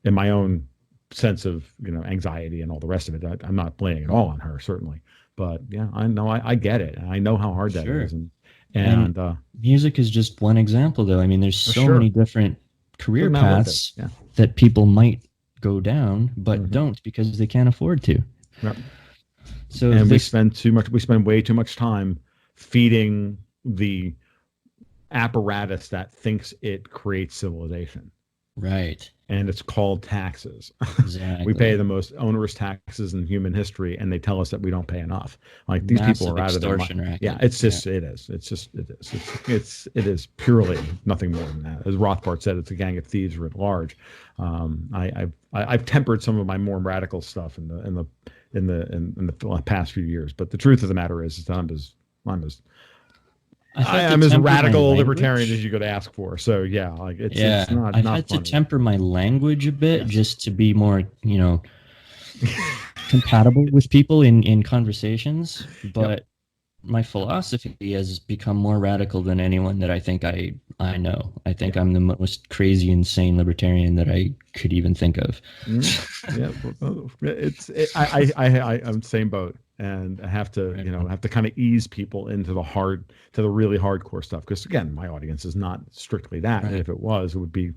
in my own sense of anxiety and all the rest of it. I'm not blaming it all on her, certainly, but I know I get it, and I know how hard that is. And music is just one example, though. I mean, there's so many different career paths that people might go down, but don't, because they can't afford to. Yep. So we spend way too much time feeding the apparatus that thinks it creates civilization. Right. And it's called taxes. Exactly. We pay the most onerous taxes in human history, and they tell us that we don't pay enough. Like, these people are out of their mind. Racket. Yeah, it is purely nothing more than that. As Rothbard said, it's a gang of thieves writ large. I've tempered some of my more radical stuff in the past few years, but the truth of the matter is I'm as radical a libertarian as you could ask for. So it's not. I've had to temper my language a bit just to be more, compatible with people in conversations. But my philosophy has become more radical than anyone that I think I know. I think I'm the most crazy, insane libertarian that I could even think of. I'm the same boat. And I have to, kind of ease people into the really hardcore stuff. Because again, my audience is not strictly that. Right. If it was, it wouldn't be,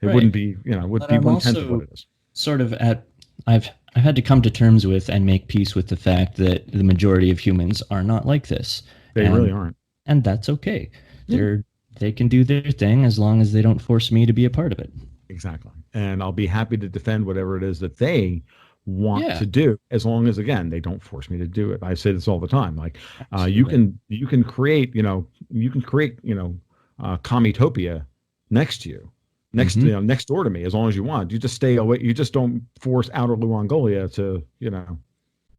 1/10 of what it is. Sort of at I've had to come to terms with and make peace with the fact that the majority of humans are not like this, They really and aren't. that's okay. Yeah. They can do their thing as long as they don't force me to be a part of it. Exactly. And I'll be happy to defend whatever it is that they want Yeah, to do, as long as, again, they don't force me to do it. I say this all the time. Like, absolutely. you can create, Communitopia next to you, Hmm. next door to me, as long as you want. You just stay away. You just don't force outer Luongolia to,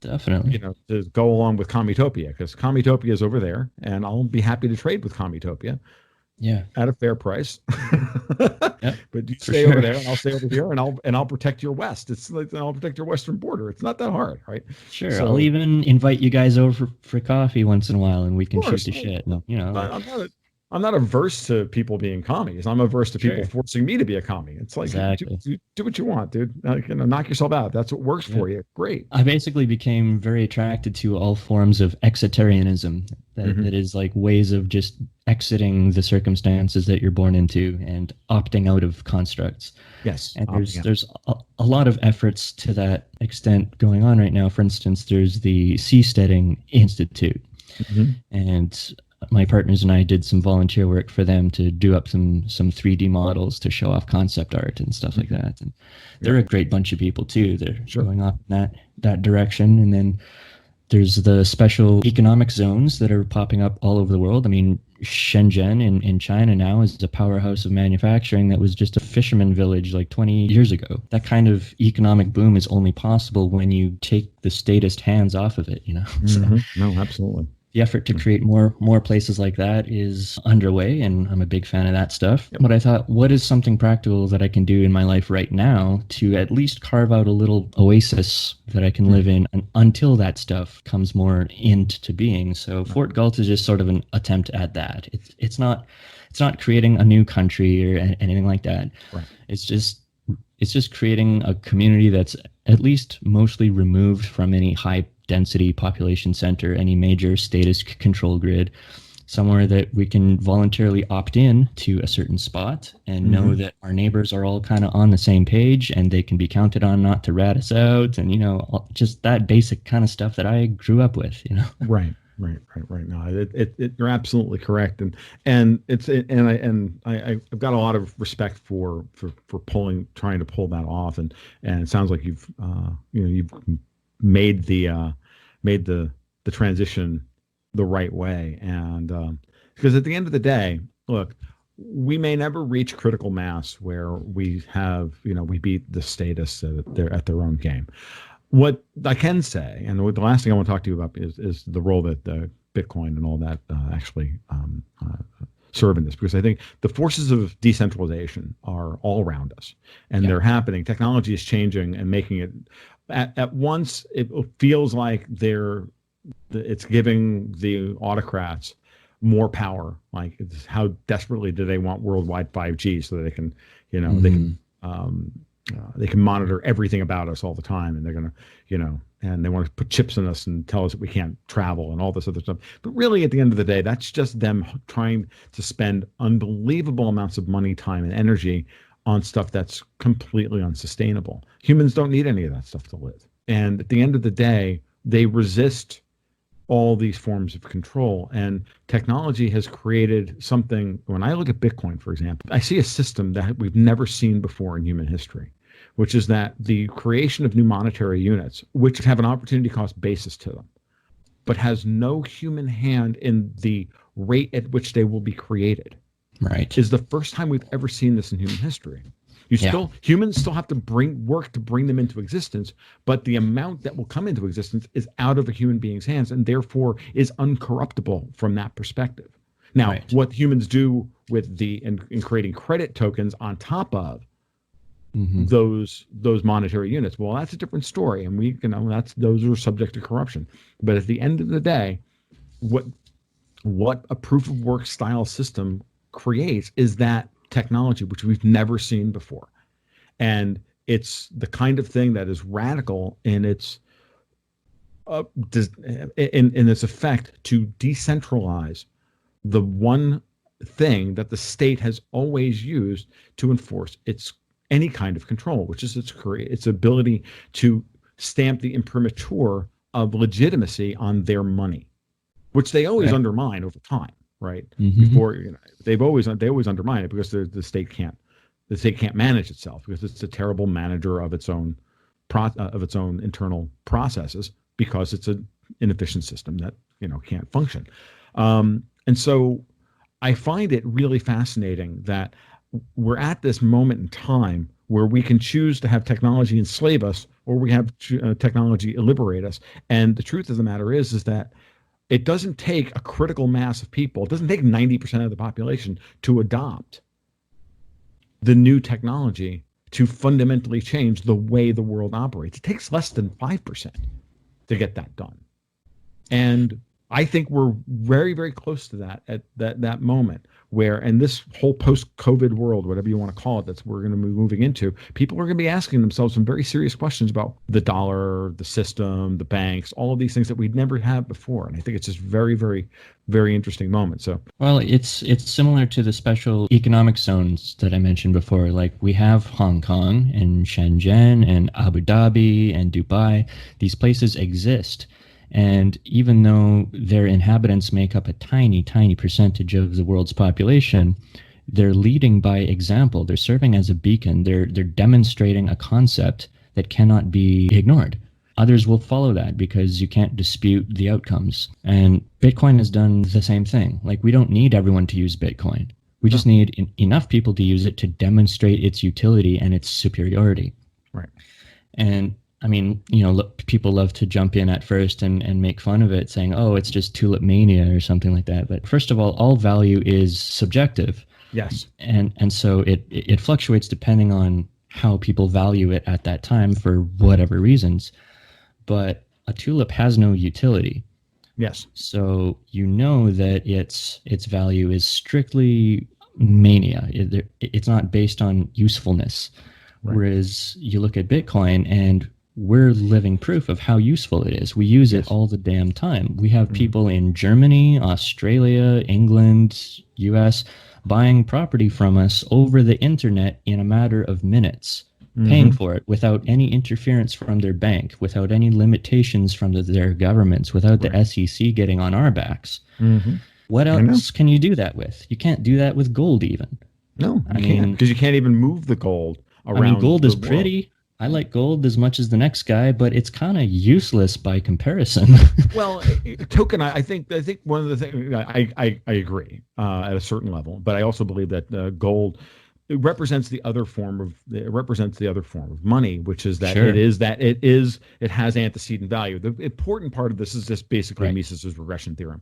Definitely. to go along with Communitopia, because Communitopia is over there, and I'll be happy to trade with Communitopia Yeah. at a fair price. Yep. But you For stay over sure. there, and I'll stay over here, and I'll protect your west. It's like, I'll protect your western border. It's not that hard, right? Sure. I'll So, even invite you guys over for coffee once in a while, and we of can shoot course, the shit. And, you know, like, I'm not averse to people being commies. I'm averse to people sure. forcing me to be a commie. It's like, Exactly. do what you want, dude. Like, knock yourself out. That's what works Yeah. for you. Great. I basically became very attracted to all forms of exitarianism. That Hmm. is like ways of just exiting the circumstances that you're born into and opting out of constructs. Yes. And Yeah. there's a lot of efforts to that extent going on right now. For instance, there's the Seasteading Institute, Hmm. and my partners and I did some volunteer work for them to do up some 3D models to show off concept art and stuff like Hmm. that. And they're Yep. a great bunch of people too. They're Sure. going off in that direction. And then there's the special economic zones that are popping up all over the world. I mean, Shenzhen in China now is a powerhouse of manufacturing that was just a fisherman village like 20 years ago. That kind of economic boom is only possible when you take the statist hands off of it, you know? So No, absolutely. the effort to create more places like that is underway, and I'm a big fan of that stuff. Yep. But I thought, what is something practical that I can do in my life right now to at least carve out a little oasis that I can live in until that stuff comes more into being? So Right. Fort Galt is just sort of an attempt at that. It's not creating a new country or anything like that. Right. It's just it's just creating a community that's at least mostly removed from any high density population center, any major status control grid, somewhere that we can voluntarily opt in to a certain spot and know Hmm. that our neighbors are all kind of on the same page and they can be counted on not to rat us out, and just that basic kind of stuff that I grew up with. Right. Right. No, you're absolutely correct, and I've got a lot of respect for trying to pull that off, and it sounds like you've made the transition the right way, and because at the end of the day, look, we may never reach critical mass where we beat the status at their own game. What I can say, and the last thing I want to talk to you about is the role that Bitcoin and all that actually serve in this, because I think the forces of decentralization are all around us, and Yeah. they're happening. Technology is changing and making it. At once, it feels like it's giving the autocrats more power. Like, how desperately do they want worldwide 5G so that they can, um, they can monitor everything about us all the time, and they're gonna, and they want to put chips in us and tell us that we can't travel and all this other stuff. But really, at the end of the day, that's just them trying to spend unbelievable amounts of money, time, and energy on stuff that's completely unsustainable. Humans don't need any of that stuff to live. And at the end of the day, they resist all these forms of control. And technology has created something. When I look at Bitcoin, for example, I see a system that we've never seen before in human history, which is that the creation of new monetary units, which have an opportunity cost basis to them, but has no human hand in the rate at which they will be created, Right. is the first time we've ever seen this in human history. Yeah. Humans still have to work to bring them into existence, but the amount that will come into existence is out of a human being's hands, and therefore is uncorruptible from that perspective. Now, Right. what humans do with in creating credit tokens on top of Hmm. those monetary units, well, that's a different story, and those are subject to corruption. But at the end of the day, what a proof of work style system creates is that technology, which we've never seen before. And it's the kind of thing that is radical in its in its effect to decentralize the one thing that the state has always used to enforce its any kind of control, which is its ability to stamp the imprimatur of legitimacy on their money, which they always undermine over time, right? Before they always undermine it because the state can't manage itself because it's a terrible manager of its own internal processes because it's an inefficient system that can't function. And so I find it really fascinating that we're at this moment in time where we can choose to have technology enslave us or we have technology liberate us. And the truth of the matter is that it doesn't take a critical mass of people. It doesn't take 90% of the population to adopt the new technology to fundamentally change the way the world operates. It takes less than 5% to get that done. And I think we're very, very close to that at that moment where, and this whole post-COVID world, whatever you want to call it, that's what we're going to be moving into, people are going to be asking themselves some very serious questions about the dollar, the system, the banks, all of these things that we'd never had before. And I think it's just very, very, very interesting moment. So, well, it's similar to the special economic zones that I mentioned before. Like we have Hong Kong and Shenzhen and Abu Dhabi and Dubai. These places exist. And even though their inhabitants make up a tiny, tiny percentage of the world's population, they're leading by example. They're serving as a beacon. They're demonstrating a concept that cannot be ignored. Others will follow that because you can't dispute the outcomes. And Bitcoin has done the same thing. Like we don't need everyone to use Bitcoin. We just need enough people to use it to demonstrate its utility and its superiority. Right. And I mean, people love to jump in at first and make fun of it, saying, oh, it's just tulip mania or something like that. But first of all value is subjective. Yes. And so it fluctuates depending on how people value it at that time for whatever reasons. But a tulip has no utility. Yes. So that its value is strictly mania. It's not based on usefulness. Right. Whereas you look at Bitcoin and we're living proof of how useful it is. We use it all the damn time. We have people in Germany, Australia, England, US buying property from us over the internet in a matter of minutes, paying for it without any interference from their bank, without any limitations from their governments, without the SEC getting on our backs. What else can you do that with? You can't do that with gold even. No, you can't, because you can't even move the gold around. I mean, gold is pretty. I like gold as much as the next guy, but it's kind of useless by comparison. Well, I think one of the things I agree at a certain level, but I also believe that gold represents the other form of money, which is that it has antecedent value. The important part of this is just basically Mises's regression theorem.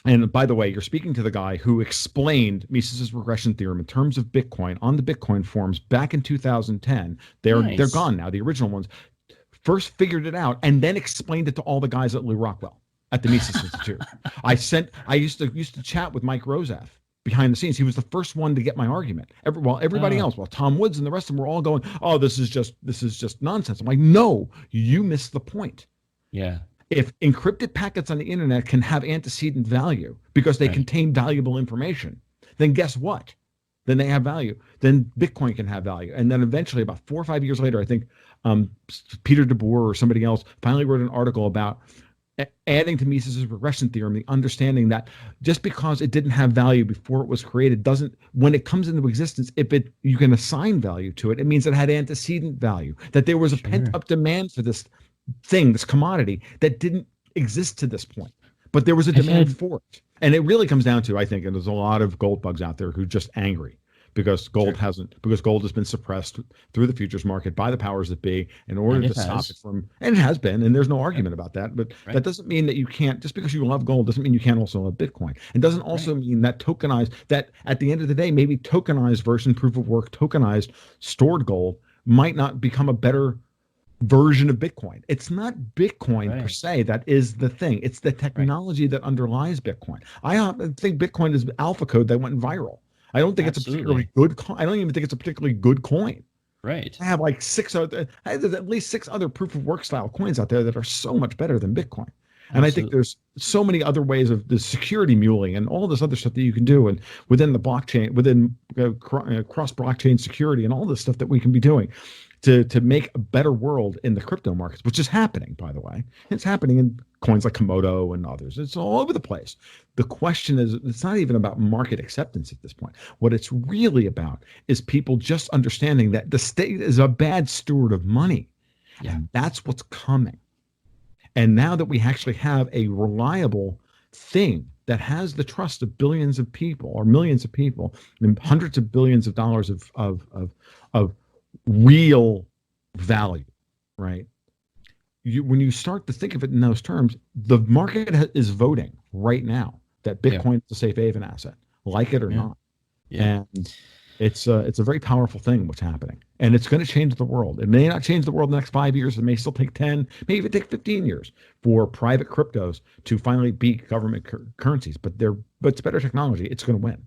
And by the way, you're speaking to the guy who explained Mises's regression theorem in terms of Bitcoin on the Bitcoin forums back in 2010. They're gone now. The original ones first figured it out and then explained it to all the guys at Lew Rockwell at the Mises Institute. I used to chat with Mike Rosef behind the scenes. He was the first one to get my argument. Everybody else, Tom Woods and the rest of them were all going, "Oh, this is just nonsense." I'm like, "No, you missed the point." Yeah. If encrypted packets on the internet can have antecedent value because they contain valuable information, then guess what? Then they have value. Then Bitcoin can have value. And then eventually, about 4 or 5 years later, I think Peter DeBoer or somebody else finally wrote an article about adding to Mises's regression theorem the understanding that just because it didn't have value before it was created doesn't, when it comes into existence, you can assign value to it, it means it had antecedent value, that there was a pent-up demand for this thing, this commodity that didn't exist to this point, but there was a demand for it. And it really comes down to, I think, and there's a lot of gold bugs out there who are just angry because gold has been suppressed through the futures market by the powers that be in order to stop it from, and it has been, and there's no argument about that, but that doesn't mean that you can't, just because you love gold doesn't mean you can't also love Bitcoin. It doesn't also mean that that at the end of the day, maybe tokenized version, proof of work, tokenized stored gold might not become a better version of Bitcoin. It's not Bitcoin per se that is the thing. It's the technology that underlies Bitcoin. I think Bitcoin is alpha code that went viral. I don't think it's a particularly good coin. I don't even think it's a particularly good coin. Right. I have there's at least 6 other proof of work style coins out there that are so much better than Bitcoin. And I think Absolutely. there's so many other ways of the security muling and all this other stuff that you can do, and within the blockchain, within cross blockchain security, and all this stuff that we can be doing to make a better world in the crypto markets, which is happening, by the way. It's happening in coins like Komodo and others. It's all over the place. The question is, it's not even about market acceptance at this point. What it's really about is people just understanding that the state is a bad steward of money. Yeah. And that's what's coming. And now that we actually have a reliable thing that has the trust of billions of people or millions of people and hundreds of billions of dollars of real value, right? When you start to think of it in those terms, the market is voting right now that Bitcoin is a safe haven asset, like it or not. Yeah. And it's a very powerful thing what's happening, and it's going to change the world. It may not change the world in the next 5 years. It may still take 10, maybe even take 15 years for private cryptos to finally beat government currencies. But it's better technology. It's going to win.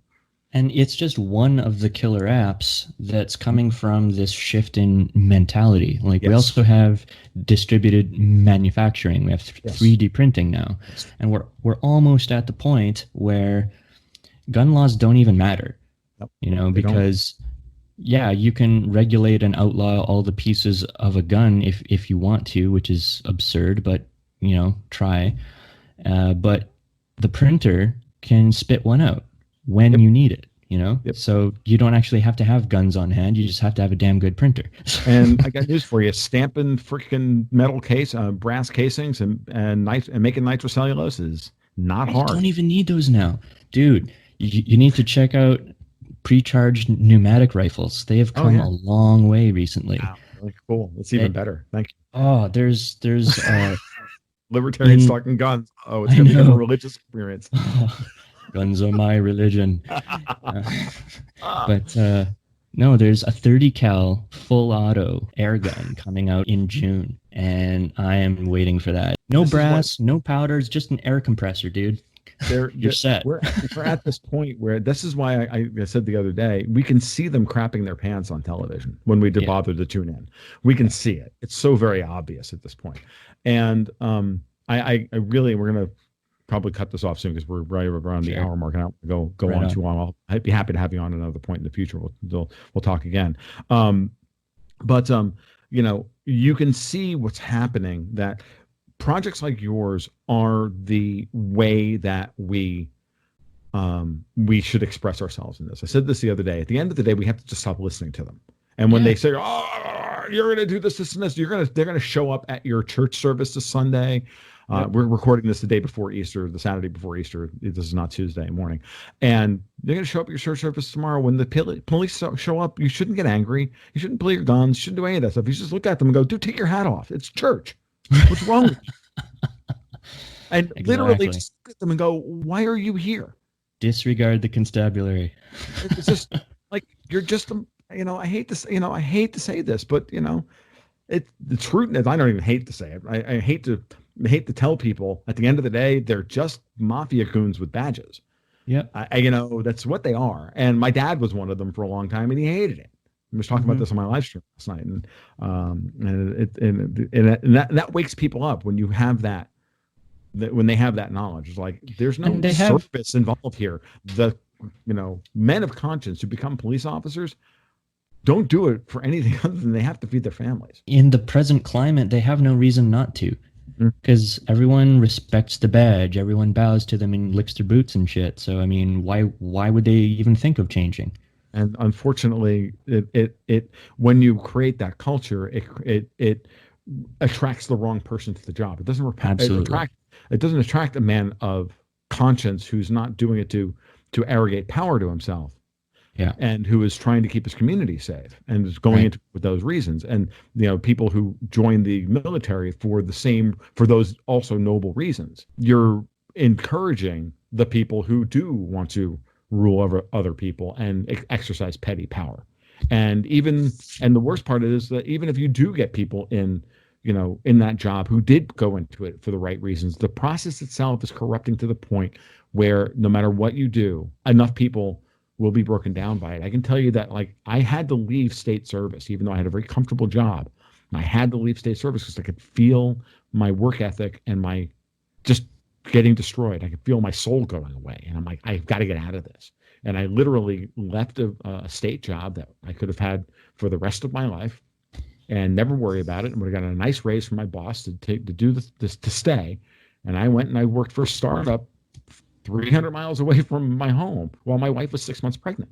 And it's just one of the killer apps that's coming from this shift in mentality. Like we also have distributed manufacturing. We have 3D printing now. And we're almost at the point where gun laws don't even matter. You know, because you can regulate and outlaw all the pieces of a gun if you want to, which is absurd, but you know, try. But the printer can spit one out when you need it, you know? So you don't actually have to have guns on hand. You just have to have a damn good printer. And I got news for you. Stamping freaking metal brass casings and making nitrocellulose is not hard. You don't even need those now. Dude, you need to check out pre-charged pneumatic rifles. They have come a long way recently. Wow, really cool. That's even better. Thank you. Oh, there's libertarians talking guns. Oh, it's going to become a religious experience. Guns are my religion. But no, there's a 30 cal full auto air gun coming out in June, and I am waiting for that. No brass, no powders, just an air compressor, dude. You're set. We're at this point where this is why I said the other day, we can see them crapping their pants on television when we bother to tune in. We can see it. It's so very obvious at this point. And I really, we're going to probably cut this off soon because we're right around the hour mark, and I don't go on too long. I'd be happy to have you on another point in the future. We'll talk again. But you know, you can see what's happening, that projects like yours are the way that we should express ourselves in this. I said this the other day. At the end of the day, we have to just stop listening to them. And when they say, "Oh, you're going to do this, and this," they're going to show up at your church service this Sunday. We're recording this the day before Easter, the Saturday before Easter. This is not Tuesday morning. And they're going to show up at your church service tomorrow. When the police show up, you shouldn't get angry. You shouldn't pull your guns. You shouldn't do any of that stuff. You just look at them and go, "Dude, take your hat off. It's church. What's wrong with you?" And literally just look at them and go, "Why are you here?" Disregard the constabulary. It's just like, you're just, you know, I hate to say this, but you know, the truth is, I don't even hate to say it. I hate to tell people, at the end of the day, they're just mafia goons with badges. Yeah. You know, that's what they are. And my dad was one of them for a long time, and he hated it. I was talking about this on my live stream last night, and that wakes people up when you have that when they have that knowledge. It's like, there's no service involved here. The men of conscience who become police officers don't do it for anything other than they have to feed their families. In the present climate, they have no reason not to, because everyone respects the badge, everyone bows to them and licks their boots and shit. So I mean, why would they even think of changing? And unfortunately, it when you create that culture, it attracts the wrong person to the job. It doesn't it doesn't attract a man of conscience who's not doing it to arrogate power to himself. Yeah. And who is trying to keep his community safe and is going into with those reasons. And people who join the military for those also noble reasons. You're encouraging the people who do want to rule over other people and exercise petty power. And the worst part is that even if you do get people in that job who did go into it for the right reasons, the process itself is corrupting to the point where no matter what you do, enough people will be broken down by it. I can tell you that, like, I had to leave state service, even though I had a very comfortable job. I had to leave state service because I could feel my work ethic and my just getting destroyed. I could feel my soul going away. And I'm like, I've got to get out of this. And I literally left a state job that I could have had for the rest of my life and never worry about it. And would have got a nice raise from my boss to do this to stay. And I went and I worked for a startup 300 miles away from my home while my wife was 6 months pregnant.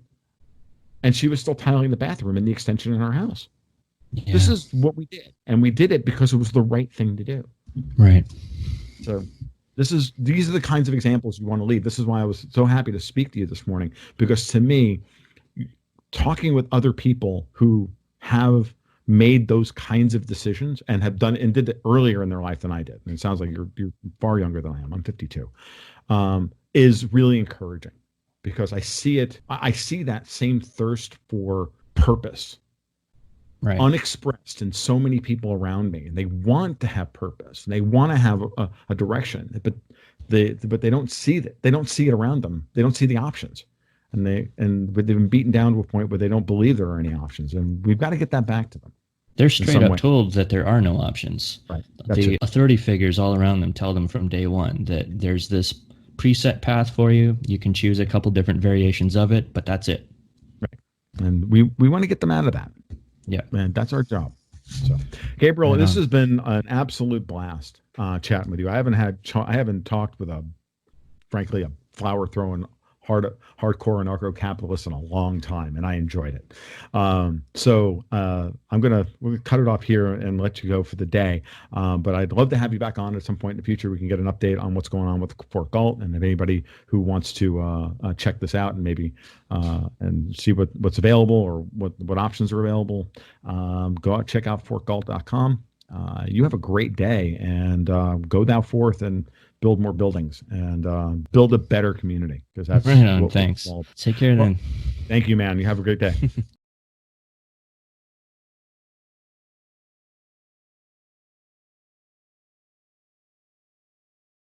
And she was still tiling the bathroom in the extension in our house. Yeah. This is what we did. And we did it because it was the right thing to do. Right. So these are the kinds of examples you want to leave. This is why I was so happy to speak to you this morning, because to me, talking with other people who have made those kinds of decisions and have done and did it earlier in their life than I did. And it sounds like you're far younger than I am. I'm 52. Is really encouraging, because I see it. I see that same thirst for purpose, right, unexpressed in so many people around me, and they want to have purpose and they want to have a direction, but they don't see that. They don't see it around them. They don't see the options, but they've been beaten down to a point where they don't believe there are any options, and we've got to get that back to them. They're straight up told that there are no options. Right. The authority figures all around them tell them from day one that there's this preset path for you. You can choose a couple different variations of it, but that's it. Right. And we want to get them out of that. Yeah. And that's our job. So, Gabriel, this has been an absolute blast chatting with you. I haven't talked with frankly, a flower throwing hardcore anarcho-capitalist in a long time, and I enjoyed it. So we're gonna cut it off here and let you go for the day. But I'd love to have you back on at some point in the future. We can get an update on what's going on with Fort Galt, and if anybody who wants to check this out and maybe and see what's available or what options are available, go out, check out fortgalt.com. You have a great day, and go thou forth and build more buildings and build a better community, because that's right on. Thanks. Take care then. Thank you, man. You have a great day.